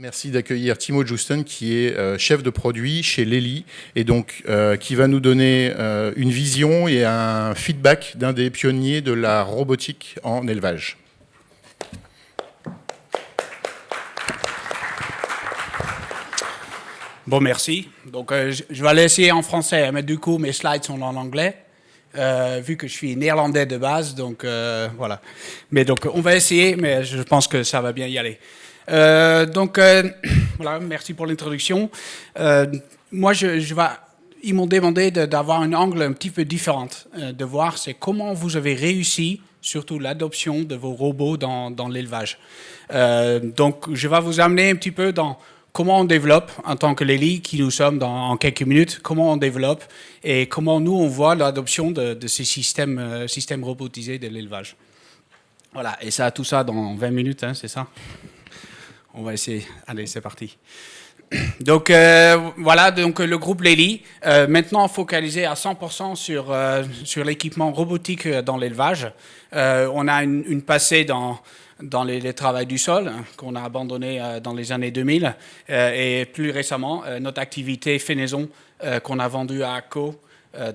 Merci d'accueillir Timo Juston, qui est chef de produit chez Lely, et donc qui va nous donner une vision et un feedback d'un des pionniers de la robotique en élevage. Bon, merci. Donc, je vais l'essayer en français, mais du coup, mes slides sont en anglais, vu que je suis néerlandais de base, donc voilà. Mais donc, on va essayer, mais je pense que ça va bien y aller. Voilà, merci pour l'introduction. Moi, ils m'ont demandé d'avoir un angle un petit peu différent, de voir c'est comment vous avez réussi, surtout l'adoption de vos robots dans l'élevage. Donc, je vais vous amener un petit peu dans comment on développe en tant que Lely, qui nous sommes en quelques minutes, comment on développe et comment nous, on voit l'adoption de ces systèmes robotisés de l'élevage. Voilà, et ça, tout ça dans 20 minutes, hein, c'est ça? On va essayer. Allez, c'est parti. Donc, voilà, donc, le groupe Lely, maintenant focalisé à 100% sur l'équipement robotique dans l'élevage. On a une passée dans les travaux du sol qu'on a abandonné dans les années 2000 et plus récemment notre activité Fenaison qu'on a vendue à AGCO,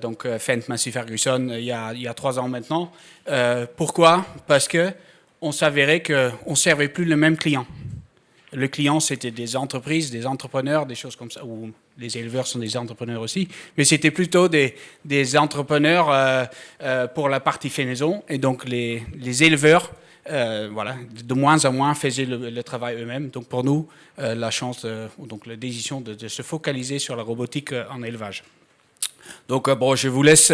donc Fendt Massey Ferguson il y a 3 ans maintenant. Pourquoi? Parce que on s'avérait qu'on ne servait plus le même client. Le client, c'était des entreprises, des entrepreneurs, des choses comme ça, ou les éleveurs sont des entrepreneurs aussi, mais c'était plutôt des entrepreneurs pour la partie Fenaison, et donc les éleveurs, voilà, de moins en moins faisaient le travail eux-mêmes. Donc pour nous, la chance, donc la décision de se focaliser sur la robotique en élevage. Donc bon, je vous laisse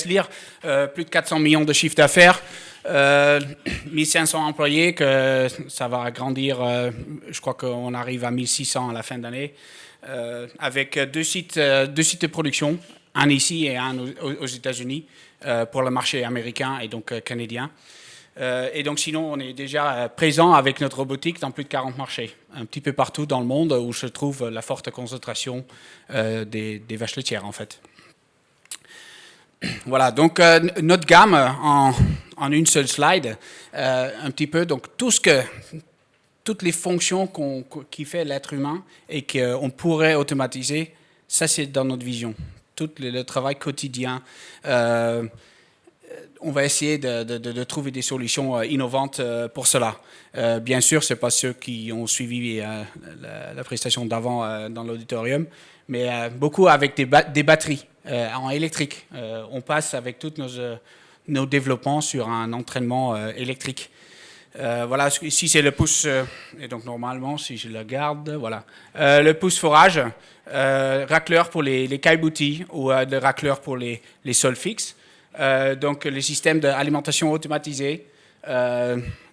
lire. Plus de 400 millions de chiffre d'affaires, 1500 employés, que ça va grandir. Je crois qu'on arrive à 1600 à la fin d'année, avec deux sites de production, un ici et un aux États-Unis, pour le marché américain et donc canadien. Et donc sinon, on est déjà présent avec notre robotique dans plus de 40 marchés, un petit peu partout dans le monde où se trouve la forte concentration des vaches laitières en fait. Voilà, donc notre gamme en une seule slide, un petit peu, donc toutes les fonctions qui fait l'être humain et qu'on pourrait automatiser, ça c'est dans notre vision. Tout le travail quotidien, on va essayer de trouver des solutions innovantes pour cela. Bien sûr, ce n'est pas ceux qui ont suivi la prestation d'avant dans l'auditorium, mais beaucoup avec des batteries en électrique. On passe avec tous nos développements sur un entraînement électrique. Voilà, ici c'est le pouce, et donc normalement, si je le garde, voilà. Le pouce forage, racleur pour les caillebotis ou le racleur pour les sols fixes. Donc les systèmes d'alimentation automatisés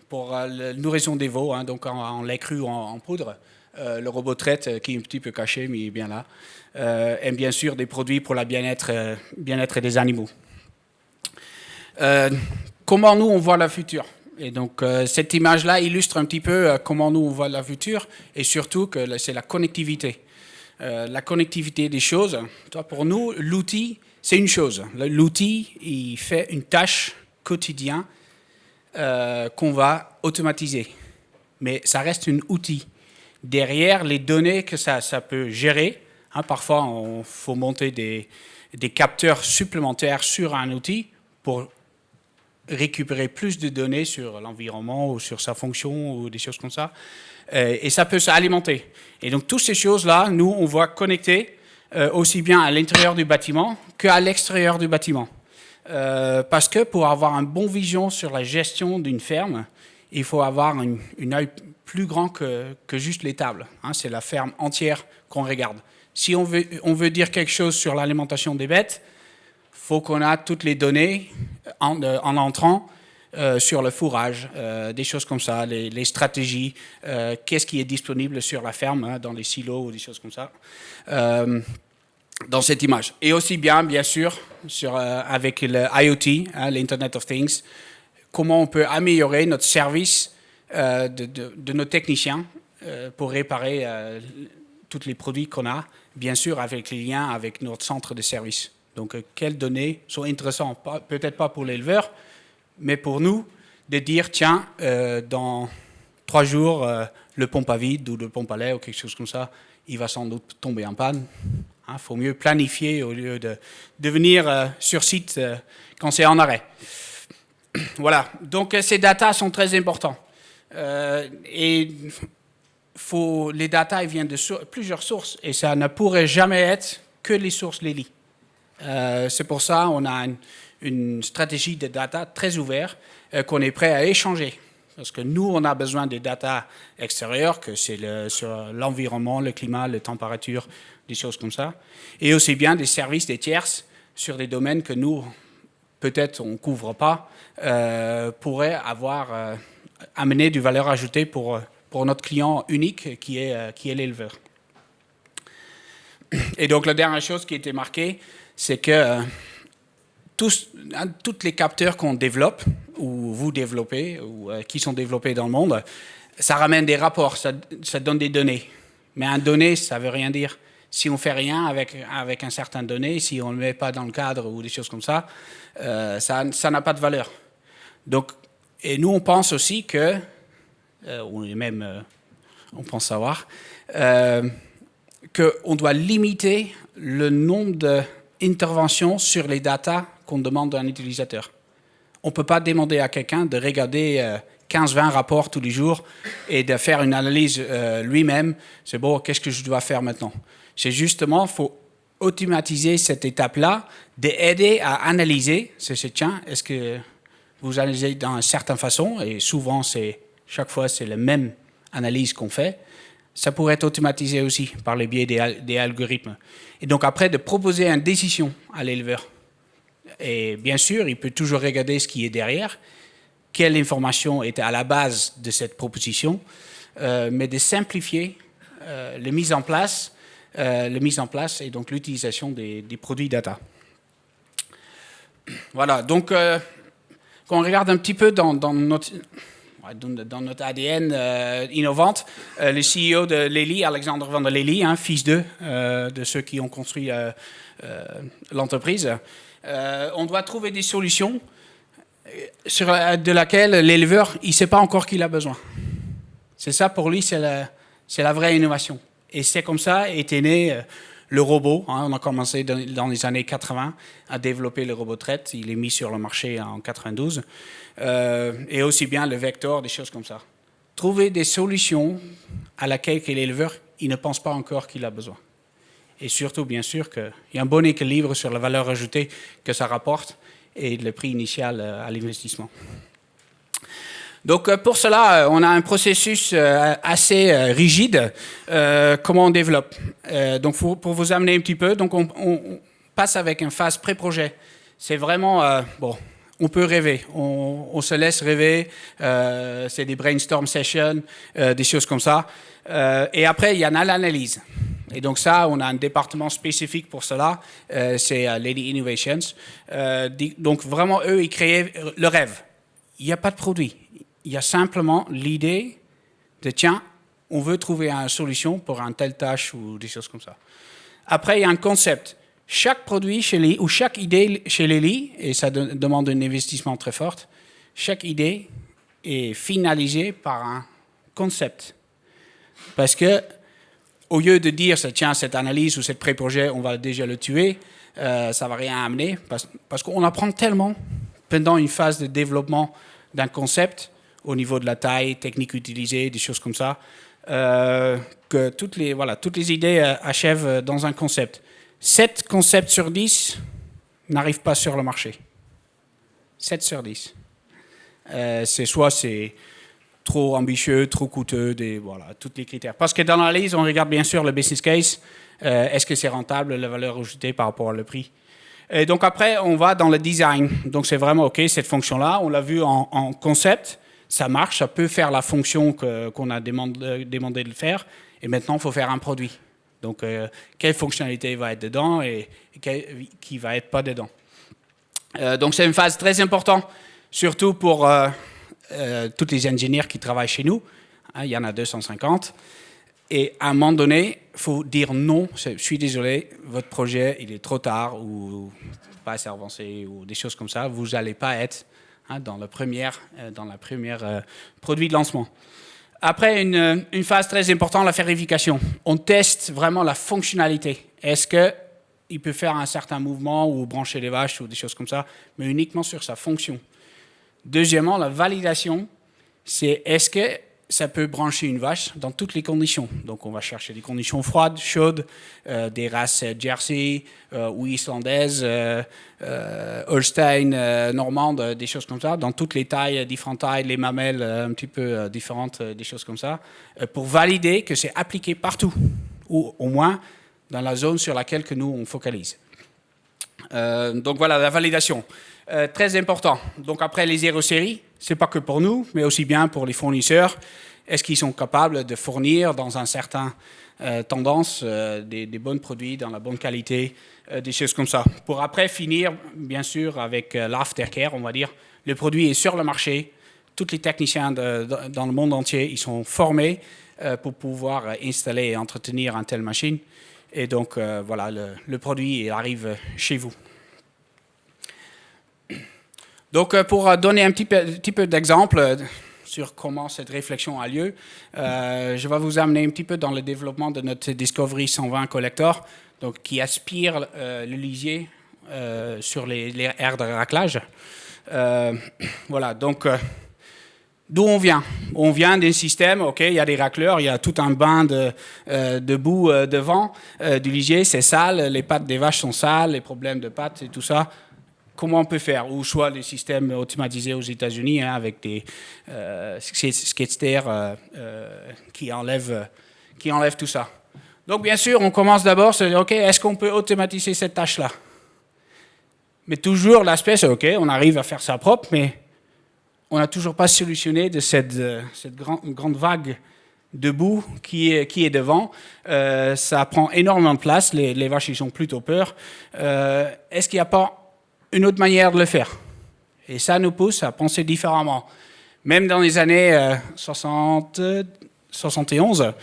pour la nourrisson des veaux, hein, donc en lait cru ou en poudre. Le robot traite qui est un petit peu caché, mais il est bien là. Et bien sûr des produits pour le bien-être des animaux. Comment nous on voit le futur? Et donc cette image-là illustre un petit peu comment nous on voit le futur et surtout que c'est la connectivité. La connectivité des choses. Pour nous, l'outil, c'est une chose. L'outil, il fait une tâche quotidienne qu'on va automatiser. Mais ça reste un outil. Derrière les données que ça peut gérer, hein, parfois il faut monter des capteurs supplémentaires sur un outil pour récupérer plus de données sur l'environnement ou sur sa fonction ou des choses comme ça. Et ça peut s'alimenter. Et donc toutes ces choses-là, nous, on va connecter aussi bien à l'intérieur du bâtiment qu'à l'extérieur du bâtiment. Parce que pour avoir une bonne vision sur la gestion d'une ferme, il faut avoir une œil plus grand que juste les tables. Hein, c'est la ferme entière qu'on regarde. Si on veut dire quelque chose sur l'alimentation des bêtes, il faut qu'on ait toutes les données en entrant sur le fourrage, des choses comme ça, les stratégies, qu'est-ce qui est disponible sur la ferme, hein, dans les silos ou des choses comme ça, dans cette image. Et aussi bien sûr, avec le IoT, hein, l'Internet of Things, comment on peut améliorer notre service de nos techniciens pour réparer tous les produits qu'on a, bien sûr avec les liens avec notre centre de service. Donc, quelles données sont intéressantes, peut-être pas pour l'éleveur, mais pour nous, de dire, tiens, dans 3 jours, le pompe à vide ou le pompe à lait ou quelque chose comme ça, il va sans doute tomber en panne. Il faut mieux planifier au lieu de venir sur site quand c'est en arrêt. Voilà, donc ces datas sont très importants. Et les datas ils viennent de plusieurs sources et ça ne pourrait jamais être que les sources Lely. C'est pour ça qu'on a une stratégie de data très ouverte qu'on est prêt à échanger. Parce que nous, on a besoin des data extérieures, que c'est sur l'environnement, le climat, la température, des choses comme ça. Et aussi bien des services, des tierces, sur des domaines que nous, peut-être on ne couvre pas, pourraient avoir amené du valeur ajoutée pour notre client unique qui est l'éleveur. Et donc la dernière chose qui a été marquée, c'est que tous les capteurs qu'on développe, ou vous développez, ou qui sont développés dans le monde, ça ramène des rapports, ça donne des données. Mais un donné, ça ne veut rien dire. Si on ne fait rien avec un certain donné, si on ne le met pas dans le cadre ou des choses comme ça, ça n'a pas de valeur. Donc, et nous, on pense aussi que, ou même, on pense savoir, qu'on doit limiter le nombre d'interventions sur les datas qu'on demande à un utilisateur. On ne peut pas demander à quelqu'un de regarder 15-20 rapports tous les jours et de faire une analyse lui-même. C'est bon, qu'est-ce que je dois faire maintenant? C'est justement, il faut automatiser cette étape-là, d'aider à analyser. Tiens, est-ce que vous analysez d'une certaine façon? Et souvent, chaque fois, c'est la même analyse qu'on fait. Ça pourrait être automatisé aussi par le biais des algorithmes. Et donc après, de proposer une décision à l'éleveur. Et bien sûr, il peut toujours regarder ce qui est derrière, quelle information était à la base de cette proposition, mais de simplifier la mise en place et donc l'utilisation des produits data. Voilà, donc quand on regarde un petit peu dans notre ADN innovante, le CEO de Lely, Alexandre Van der Lely, fils de ceux qui ont construit l'entreprise, on doit trouver des solutions de laquelle l'éleveur, il ne sait pas encore qu'il a besoin. C'est ça, pour lui, c'est la vraie innovation. Et c'est comme ça était né le robot. On a commencé dans les années 80 à développer le robot traite. Il est mis sur le marché en 92. Et aussi bien le vecteur, des choses comme ça. Trouver des solutions à laquelle l'éleveur, il ne pense pas encore qu'il a besoin. Et surtout, bien sûr, qu'il y a un bon équilibre sur la valeur ajoutée que ça rapporte et le prix initial à l'investissement. Donc, pour cela, on a un processus assez rigide. Comment on développe? Donc, pour vous amener un petit peu, donc on passe avec une phase pré-projet. C'est vraiment, on peut rêver, on se laisse rêver, c'est des brainstorm sessions, des choses comme ça. Et après, il y en a l'analyse. Et donc ça, on a un département spécifique pour cela, c'est Lely Innovations. Donc vraiment, eux, ils créaient le rêve. Il n'y a pas de produit. Il y a simplement l'idée de, tiens, on veut trouver une solution pour une telle tâche ou des choses comme ça. Après, il y a un concept. Chaque produit chez Lely, ou chaque idée chez Lely, et ça demande un investissement très fort, chaque idée est finalisée par un concept. Parce que, au lieu de dire, tiens, cette analyse ou cette pré-projet, on va déjà le tuer, ça ne va rien amener, parce qu'on apprend tellement pendant une phase de développement d'un concept, au niveau de la taille, technique utilisée, des choses comme ça, que toutes les idées achèvent dans un concept. 7 concepts sur 10 n'arrivent pas sur le marché. 7 sur 10. C'est trop ambitieux, trop coûteux, tous les critères. Parce que dans l'analyse, on regarde bien sûr le business case. Est-ce que c'est rentable, la valeur ajoutée par rapport au prix? Et donc après, on va dans le design. Donc c'est vraiment, OK, cette fonction-là, on l'a vu en concept, ça marche, ça peut faire la fonction qu'on a demandé de le faire. Et maintenant, il faut faire un produit. Donc, quelle fonctionnalité va être dedans et qui va être pas dedans. Donc c'est une phase très importante, surtout pour tous les ingénieurs qui travaillent chez nous. Il y en a 250. Et à un moment donné, il faut dire non, je suis désolé, votre projet, il est trop tard ou pas assez avancé ou des choses comme ça. Vous n'allez pas être dans la première produit de lancement. Après, une phase très importante, la vérification. On teste vraiment la fonctionnalité. Est-ce qu'il peut faire un certain mouvement ou brancher les vaches ou des choses comme ça, mais uniquement sur sa fonction. Deuxièmement, la validation, c'est est-ce que ça peut brancher une vache dans toutes les conditions. Donc on va chercher des conditions froides, chaudes, des races Jersey ou islandaises, Holstein, normande, des choses comme ça, dans toutes les tailles, différentes tailles, les mamelles un petit peu différentes, des choses comme ça, pour valider que c'est appliqué partout, ou au moins dans la zone sur laquelle que nous on focalise. Donc voilà, la validation. Très important. Donc après les zéro-séries, c'est pas que pour nous, mais aussi bien pour les fournisseurs. Est-ce qu'ils sont capables de fournir dans un certain tendance des bons produits dans la bonne qualité, des choses comme ça. Pour après finir, bien sûr, avec l'aftercare, on va dire, le produit est sur le marché. Tous les techniciens dans le monde entier, ils sont formés pour pouvoir installer et entretenir une telle machine. Et donc, voilà, le produit il arrive chez vous. Donc, pour donner un petit peu d'exemple sur comment cette réflexion a lieu, je vais vous amener un petit peu dans le développement de notre Discovery 120 Collector, donc, qui aspire le lisier sur les aires de raclage. Voilà, donc, d'où on vient? On vient d'un système, ok, il y a des racleurs, il y a tout un bain de boue devant du lisier, c'est sale, les pattes des vaches sont sales, les problèmes de pattes et tout ça. Comment on peut faire? Ou soit des systèmes automatisés aux États-Unis hein, avec des skid-steers qui enlèvent tout ça. Donc, bien sûr, on commence d'abord, c'est OK, est-ce qu'on peut automatiser cette tâche-là? Mais toujours, l'aspect, c'est OK, on arrive à faire ça propre, mais on n'a toujours pas solutionné de cette grande vague de boue qui est devant. Ça prend énormément de place, les vaches, ils ont plutôt peur. Est-ce qu'il n'y a pas une autre manière de le faire? Et ça nous pousse à penser différemment. Même dans les années 71,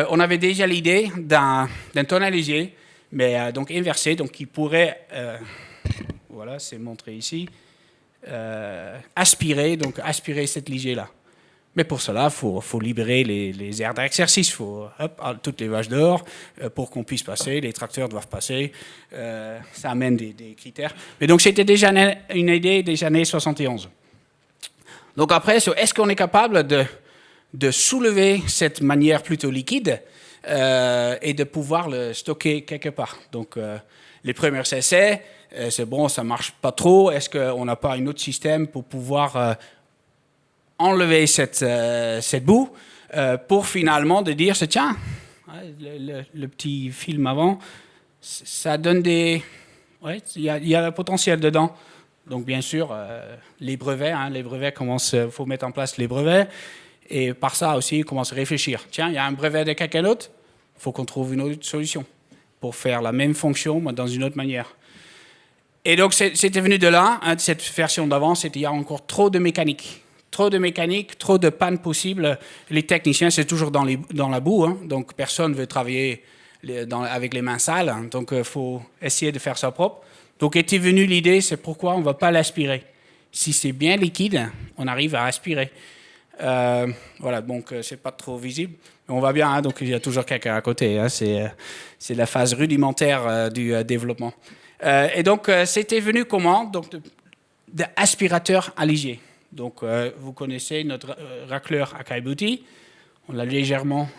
on avait déjà l'idée d'un tonalisier, mais donc inversé, donc qui pourrait, voilà, c'est montré ici, aspirer cette lisier-là. Mais pour cela, il faut libérer les aires d'exercice. Il faut toutes les vaches dehors pour qu'on puisse passer. Les tracteurs doivent passer. Ça amène des critères. Mais donc, c'était déjà une idée des années 71. Donc après, est-ce qu'on est capable de soulever cette manière plutôt liquide et de pouvoir le stocker quelque part? Donc, les premiers essais, c'est bon, ça ne marche pas trop. Est-ce qu'on n'a pas un autre système pour pouvoir enlever cette boue pour finalement de dire, tiens, le petit film avant, ça donne des... Ouais, il y a le potentiel dedans. Donc bien sûr, les brevets il faut mettre en place les brevets. Et par ça aussi, on commence à réfléchir. Tiens, il y a un brevet de quelqu'un d'autre, il faut qu'on trouve une autre solution pour faire la même fonction, mais dans une autre manière. Et donc c'était venu de là, hein, de cette version d'avant, il y a encore trop de mécanique. Trop de pannes possibles. Les techniciens, c'est toujours dans la boue, hein, donc personne ne veut travailler avec les mains sales, hein, donc il faut essayer de faire ça propre. Donc était venue l'idée, c'est pourquoi on ne va pas l'aspirer. Si c'est bien liquide, on arrive à aspirer. Voilà, donc c'est pas trop visible, mais on va bien, hein, donc il y a toujours quelqu'un à côté, hein, c'est la phase rudimentaire du développement. Et donc c'était venu comment? Donc d'aspirateur à lisier. Donc, vous connaissez notre racleur Akai Beauty. On l'a légèrement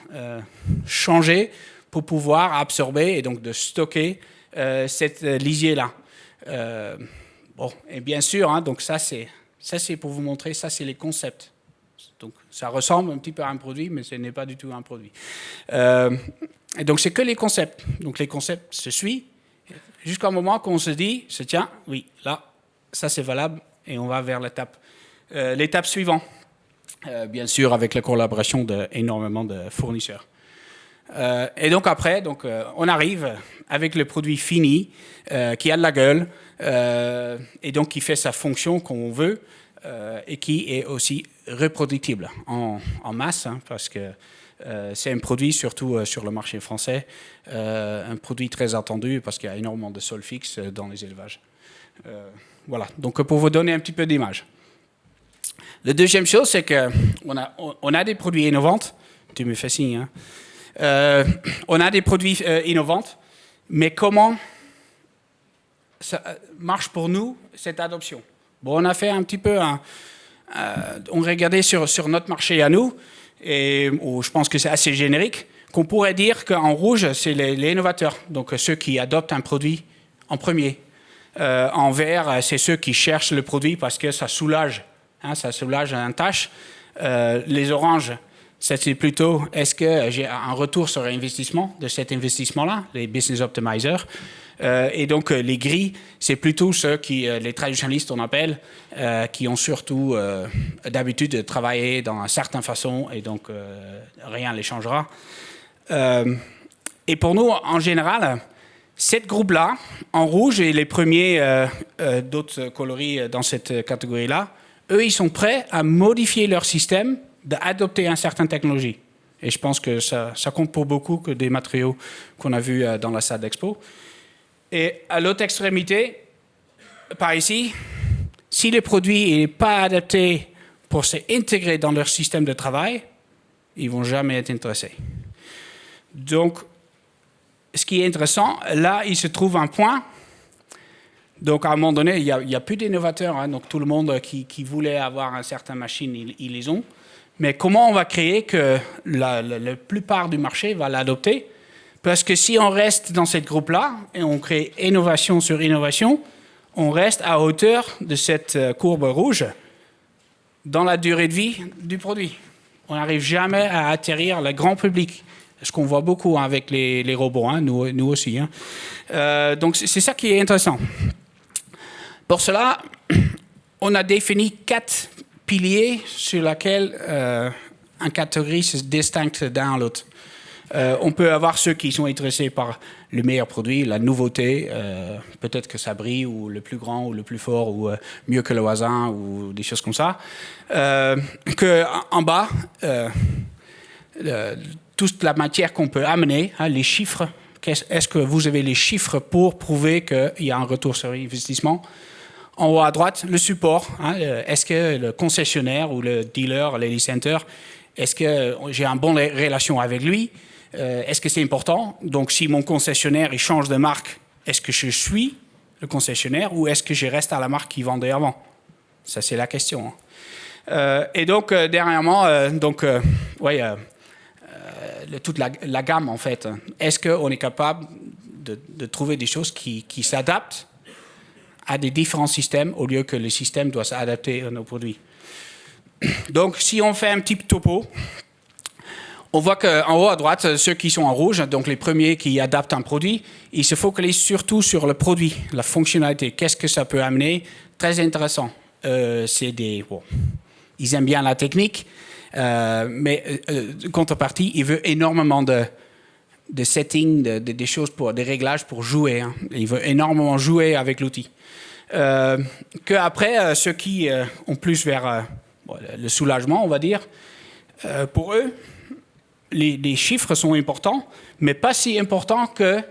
changé pour pouvoir absorber et donc de stocker cette lisier-là. Bon, et bien sûr, hein, donc ça c'est pour vous montrer, ça c'est les concepts. Donc, ça ressemble un petit peu à un produit, mais ce n'est pas du tout un produit. Et donc, c'est que les concepts. Donc, les concepts se suivent jusqu'au moment qu'on se dit, tiens, oui, là, ça c'est valable, et on va vers l'étape suivante, bien sûr avec la collaboration d'énormément de fournisseurs. Et donc après, on arrive avec le produit fini qui a de la gueule et donc qui fait sa fonction qu'on veut et qui est aussi reproductible en masse, hein, parce que c'est un produit, surtout sur le marché français, un produit très attendu parce qu'il y a énormément de sol fixe dans les élevages. Voilà, donc pour vous donner un petit peu d'image. La deuxième chose, c'est qu'on a des produits innovants. Tu me fais signe. Hein. On a des produits innovants, mais comment ça marche pour nous, cette adoption? Bon, on a fait un petit peu on regardait sur notre marché à nous, et je pense que c'est assez générique, qu'on pourrait dire qu'en rouge, c'est les innovateurs, donc ceux qui adoptent un produit en premier. En vert, c'est ceux qui cherchent le produit parce que ça soulage une tâche. Les oranges, c'est plutôt, est-ce que j'ai un retour sur investissement de cet investissement-là, les business optimizers. Et donc, les gris, c'est plutôt ceux les traditionnalistes, on appelle, qui ont surtout d'habitude de travailler d'une certaine façon, et donc rien ne les changera. Et pour nous, en général, cette groupe-là, en rouge, et les premiers d'autres coloris dans cette catégorie-là, eux, ils sont prêts à modifier leur système, d'adopter une certaine technologie. Et je pense que ça compte pour beaucoup que des matériaux qu'on a vus dans la salle d'expo. Et à l'autre extrémité, par ici, si le produit n'est pas adapté pour s'intégrer dans leur système de travail, ils ne vont jamais être intéressés. Donc, ce qui est intéressant, là, il se trouve un point. Donc, à un moment donné, il n'y a plus d'innovateurs. Hein, donc, tout le monde qui voulait avoir une certaine machine, ils les ont. Mais comment on va créer que la plupart du marché va l'adopter? Parce que si on reste dans cette groupe-là et on crée innovation sur innovation, on reste à hauteur de cette courbe rouge dans la durée de vie du produit. On n'arrive jamais à atterrir le grand public. Ce qu'on voit beaucoup avec les robots, hein, nous aussi. Hein. Donc c'est ça qui est intéressant. Pour cela, on a défini 4 piliers sur lesquels une catégorie se distingue d'un à l'autre. On peut avoir ceux qui sont intéressés par le meilleur produit, la nouveauté, peut-être que ça brille, ou le plus grand, ou le plus fort, ou mieux que le voisin, ou des choses comme ça. Qu'en bas, toute la matière qu'on peut amener, hein, les chiffres, est-ce que vous avez les chiffres pour prouver qu'il y a un retour sur investissement? En haut à droite, le support. Hein, est-ce que le concessionnaire ou le dealer, le center, est-ce que j'ai une bonne relation avec lui? Est-ce que c'est important? Donc, si mon concessionnaire il change de marque, est-ce que je suis le concessionnaire ou est-ce que je reste à la marque qui vendait avant? Ça, c'est la question. Hein. Et donc, dernièrement, toute la gamme, en fait. Est-ce qu'on est capable de trouver des choses qui s'adaptent à des différents systèmes au lieu que le système doit s'adapter à nos produits? Donc, si on fait un petit topo, on voit qu'en haut à droite, ceux qui sont en rouge, donc les premiers qui adaptent un produit, ils se focalisent surtout sur le produit, la fonctionnalité. Qu'est-ce que ça peut amener? Très intéressant. Ils aiment bien la technique, mais contrepartie, ils veulent énormément de settings, des choses des réglages pour jouer. Hein. Ils veulent énormément jouer avec l'outil. Qu'après, ceux qui ont plus vers le soulagement, on va dire, pour eux, les chiffres sont importants, mais pas si importants que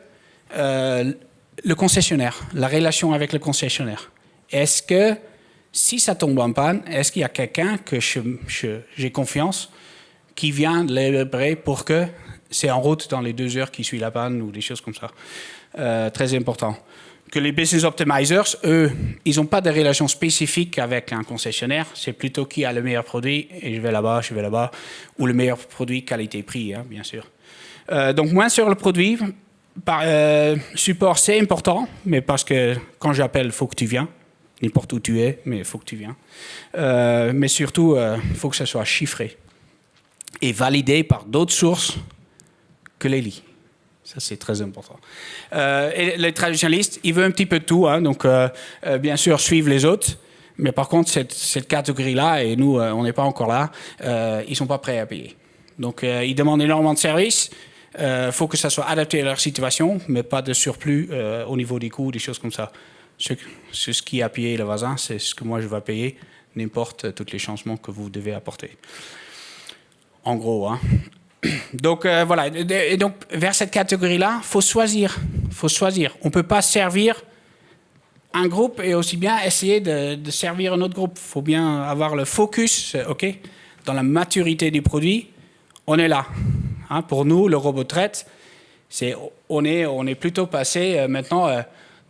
le concessionnaire, la relation avec le concessionnaire. Est-ce que, si ça tombe en panne, est-ce qu'il y a quelqu'un que j'ai confiance qui vient de l'élabrer pour que c'est en route dans les 2 heures qui suivent la panne ou des choses comme ça? Très important. Que les business optimizers, eux, ils n'ont pas de relation spécifique avec un concessionnaire. C'est plutôt qui a le meilleur produit, et je vais là-bas, ou le meilleur produit qualité-prix, hein, bien sûr. Donc, moins sur le produit. Support, c'est important, mais parce que quand j'appelle, il faut que tu viennes. N'importe où tu es, mais il faut que tu viennes. Mais surtout, il faut que ça soit chiffré et validé par d'autres sources que les lits. Ça, c'est très important. Et les traditionnalistes, ils veulent un petit peu de tout. Hein, donc, bien sûr, suivre les autres. Mais par contre, cette catégorie-là, et nous, on n'est pas encore là, ils ne sont pas prêts à payer. Donc, ils demandent énormément de services. Il faut que ça soit adapté à leur situation, mais pas de surplus au niveau des coûts, des choses comme ça. Ce qui a payé le voisin, c'est ce que moi, je vais payer, n'importe tous les changements que vous devez apporter. En gros, hein. Donc, voilà. Et donc, vers cette catégorie-là, il faut choisir. On ne peut pas servir un groupe et aussi bien essayer de servir un autre groupe. Il faut bien avoir le focus, OK, dans la maturité du produit. On est là. Hein, pour nous, le robot traite, on est plutôt passé maintenant,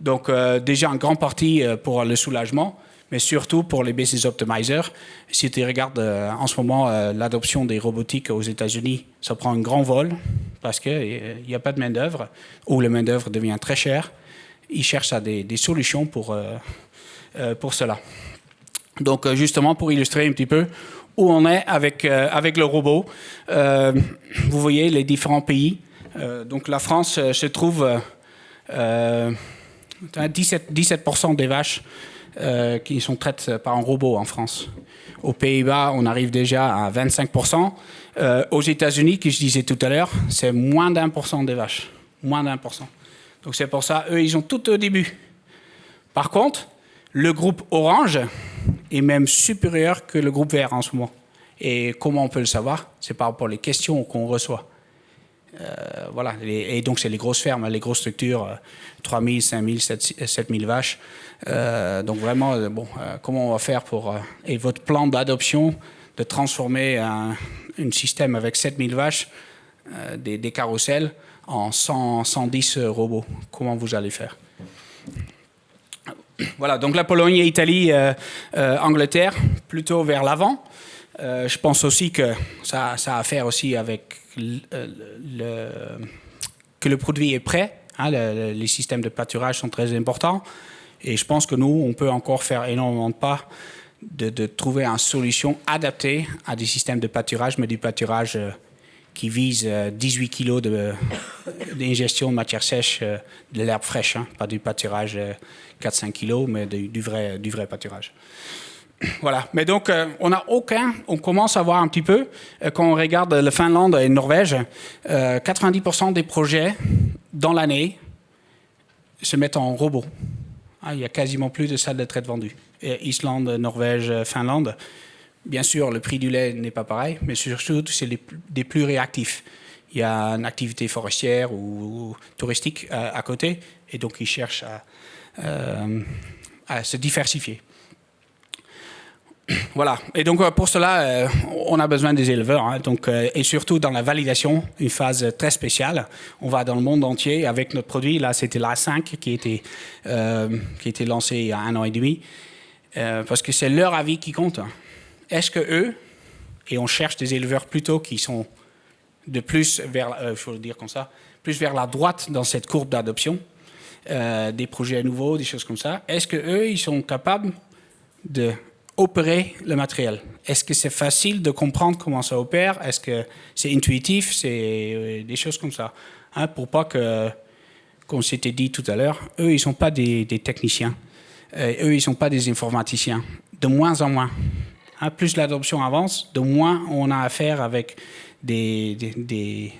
donc déjà en grande partie pour le soulagement, mais surtout pour les business optimizers. Si tu regardes en ce moment l'adoption des robotiques aux États-Unis, ça prend un grand vol parce qu'il n'y a pas de main-d'œuvre ou la main-d'œuvre devient très chère. Ils cherchent des solutions pour cela. Donc, justement, pour illustrer un petit peu où on est avec le robot, vous voyez les différents pays. Donc, la France se trouve 17% des vaches qui sont traites par un robot en France. Aux Pays-Bas, on arrive déjà à 25%. Aux États-Unis, que je disais tout à l'heure, c'est moins d'1% des vaches. Moins d'1%. Donc c'est pour ça, eux, ils sont tout au début. Par contre, le groupe orange est même supérieur que le groupe vert en ce moment. Et comment on peut le savoir? C'est par rapport aux questions qu'on reçoit. Voilà. Et donc c'est les grosses fermes, les grosses structures, 3000, 5000, 7000 vaches. Donc vraiment, comment on va faire pour... et votre plan d'adoption, de transformer un système avec 7000 vaches, des carrousels, en 110 robots. Comment vous allez faire? Voilà, donc la Pologne, Italie, Angleterre, plutôt vers l'avant. Je pense aussi que ça a à faire aussi avec que le produit est prêt. Hein, les systèmes de pâturage sont très importants. Et je pense que nous, on peut encore faire énormément de pas de trouver une solution adaptée à des systèmes de pâturage, mais du pâturage qui vise 18 kg d'ingestion de matière sèche de l'herbe fraîche, hein, pas du pâturage 4-5 kg, mais du vrai pâturage. Voilà, mais donc on commence à voir un petit peu, quand on regarde la Finlande et la Norvège, 90% des projets dans l'année se mettent en robot. Hein, il n'y a quasiment plus de salles de traite vendues. Et Islande, Norvège, Finlande, bien sûr, le prix du lait n'est pas pareil, mais surtout, c'est des plus réactifs. Il y a une activité forestière ou touristique à côté, et donc ils cherchent à se diversifier. Voilà. Et donc, pour cela, on a besoin des éleveurs. Hein. Donc, et surtout dans la validation, une phase très spéciale. On va dans le monde entier avec notre produit. Là, c'était l'A5 qui était lancé il y a 1 an et demi. Parce que c'est leur avis qui compte. Est-ce que eux, et on cherche des éleveurs plutôt qui sont de plus vers, faut le dire comme ça, plus vers la droite dans cette courbe d'adoption, des projets nouveaux, des choses comme ça. Est-ce que eux, ils sont capables de opérer le matériel? Est-ce que c'est facile de comprendre comment ça opère? Est-ce que c'est intuitif? C'est des choses comme ça. Hein, pour pas que, comme c'était dit tout à l'heure, eux, ils ne sont pas des techniciens. Eux, ils ne sont pas des informaticiens. De moins en moins. Hein, plus l'adoption avance, de moins on a affaire avec des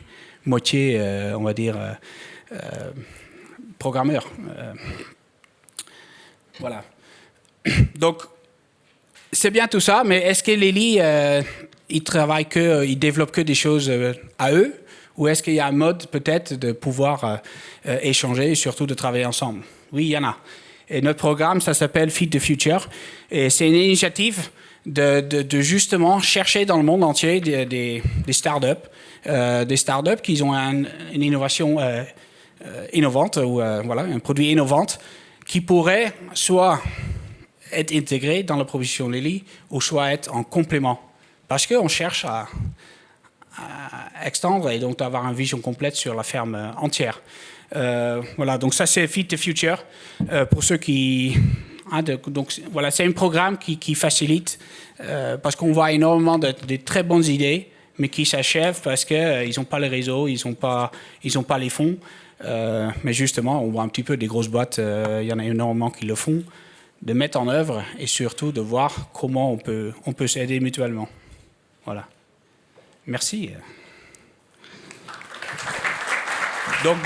moitiés, on va dire, programmeurs. Voilà. Donc, c'est bien tout ça, mais est-ce que Lely, ils développent que des choses à eux, ou est-ce qu'il y a un mode peut-être de pouvoir échanger et surtout de travailler ensemble? Oui, il y en a. Et notre programme, ça s'appelle Feed the Future, et c'est une initiative de justement chercher dans le monde entier des startups, qui ont une innovation innovante, ou voilà, un produit innovant, qui pourrait soit être intégré dans la proposition Lely ou soit être en complément. Parce qu'on cherche à extendre et donc avoir une vision complète sur la ferme entière. Voilà, donc ça c'est Feed the Future. Pour ceux qui... donc voilà, c'est un programme qui facilite parce qu'on voit énormément de très bonnes idées, mais qui s'achèvent parce qu'ils n'ont pas le réseau, ils n'ont pas les fonds. Mais justement, on voit un petit peu des grosses boîtes, il y en a énormément qui le font, de mettre en œuvre et surtout de voir comment on peut s'aider mutuellement. Voilà. Merci. Donc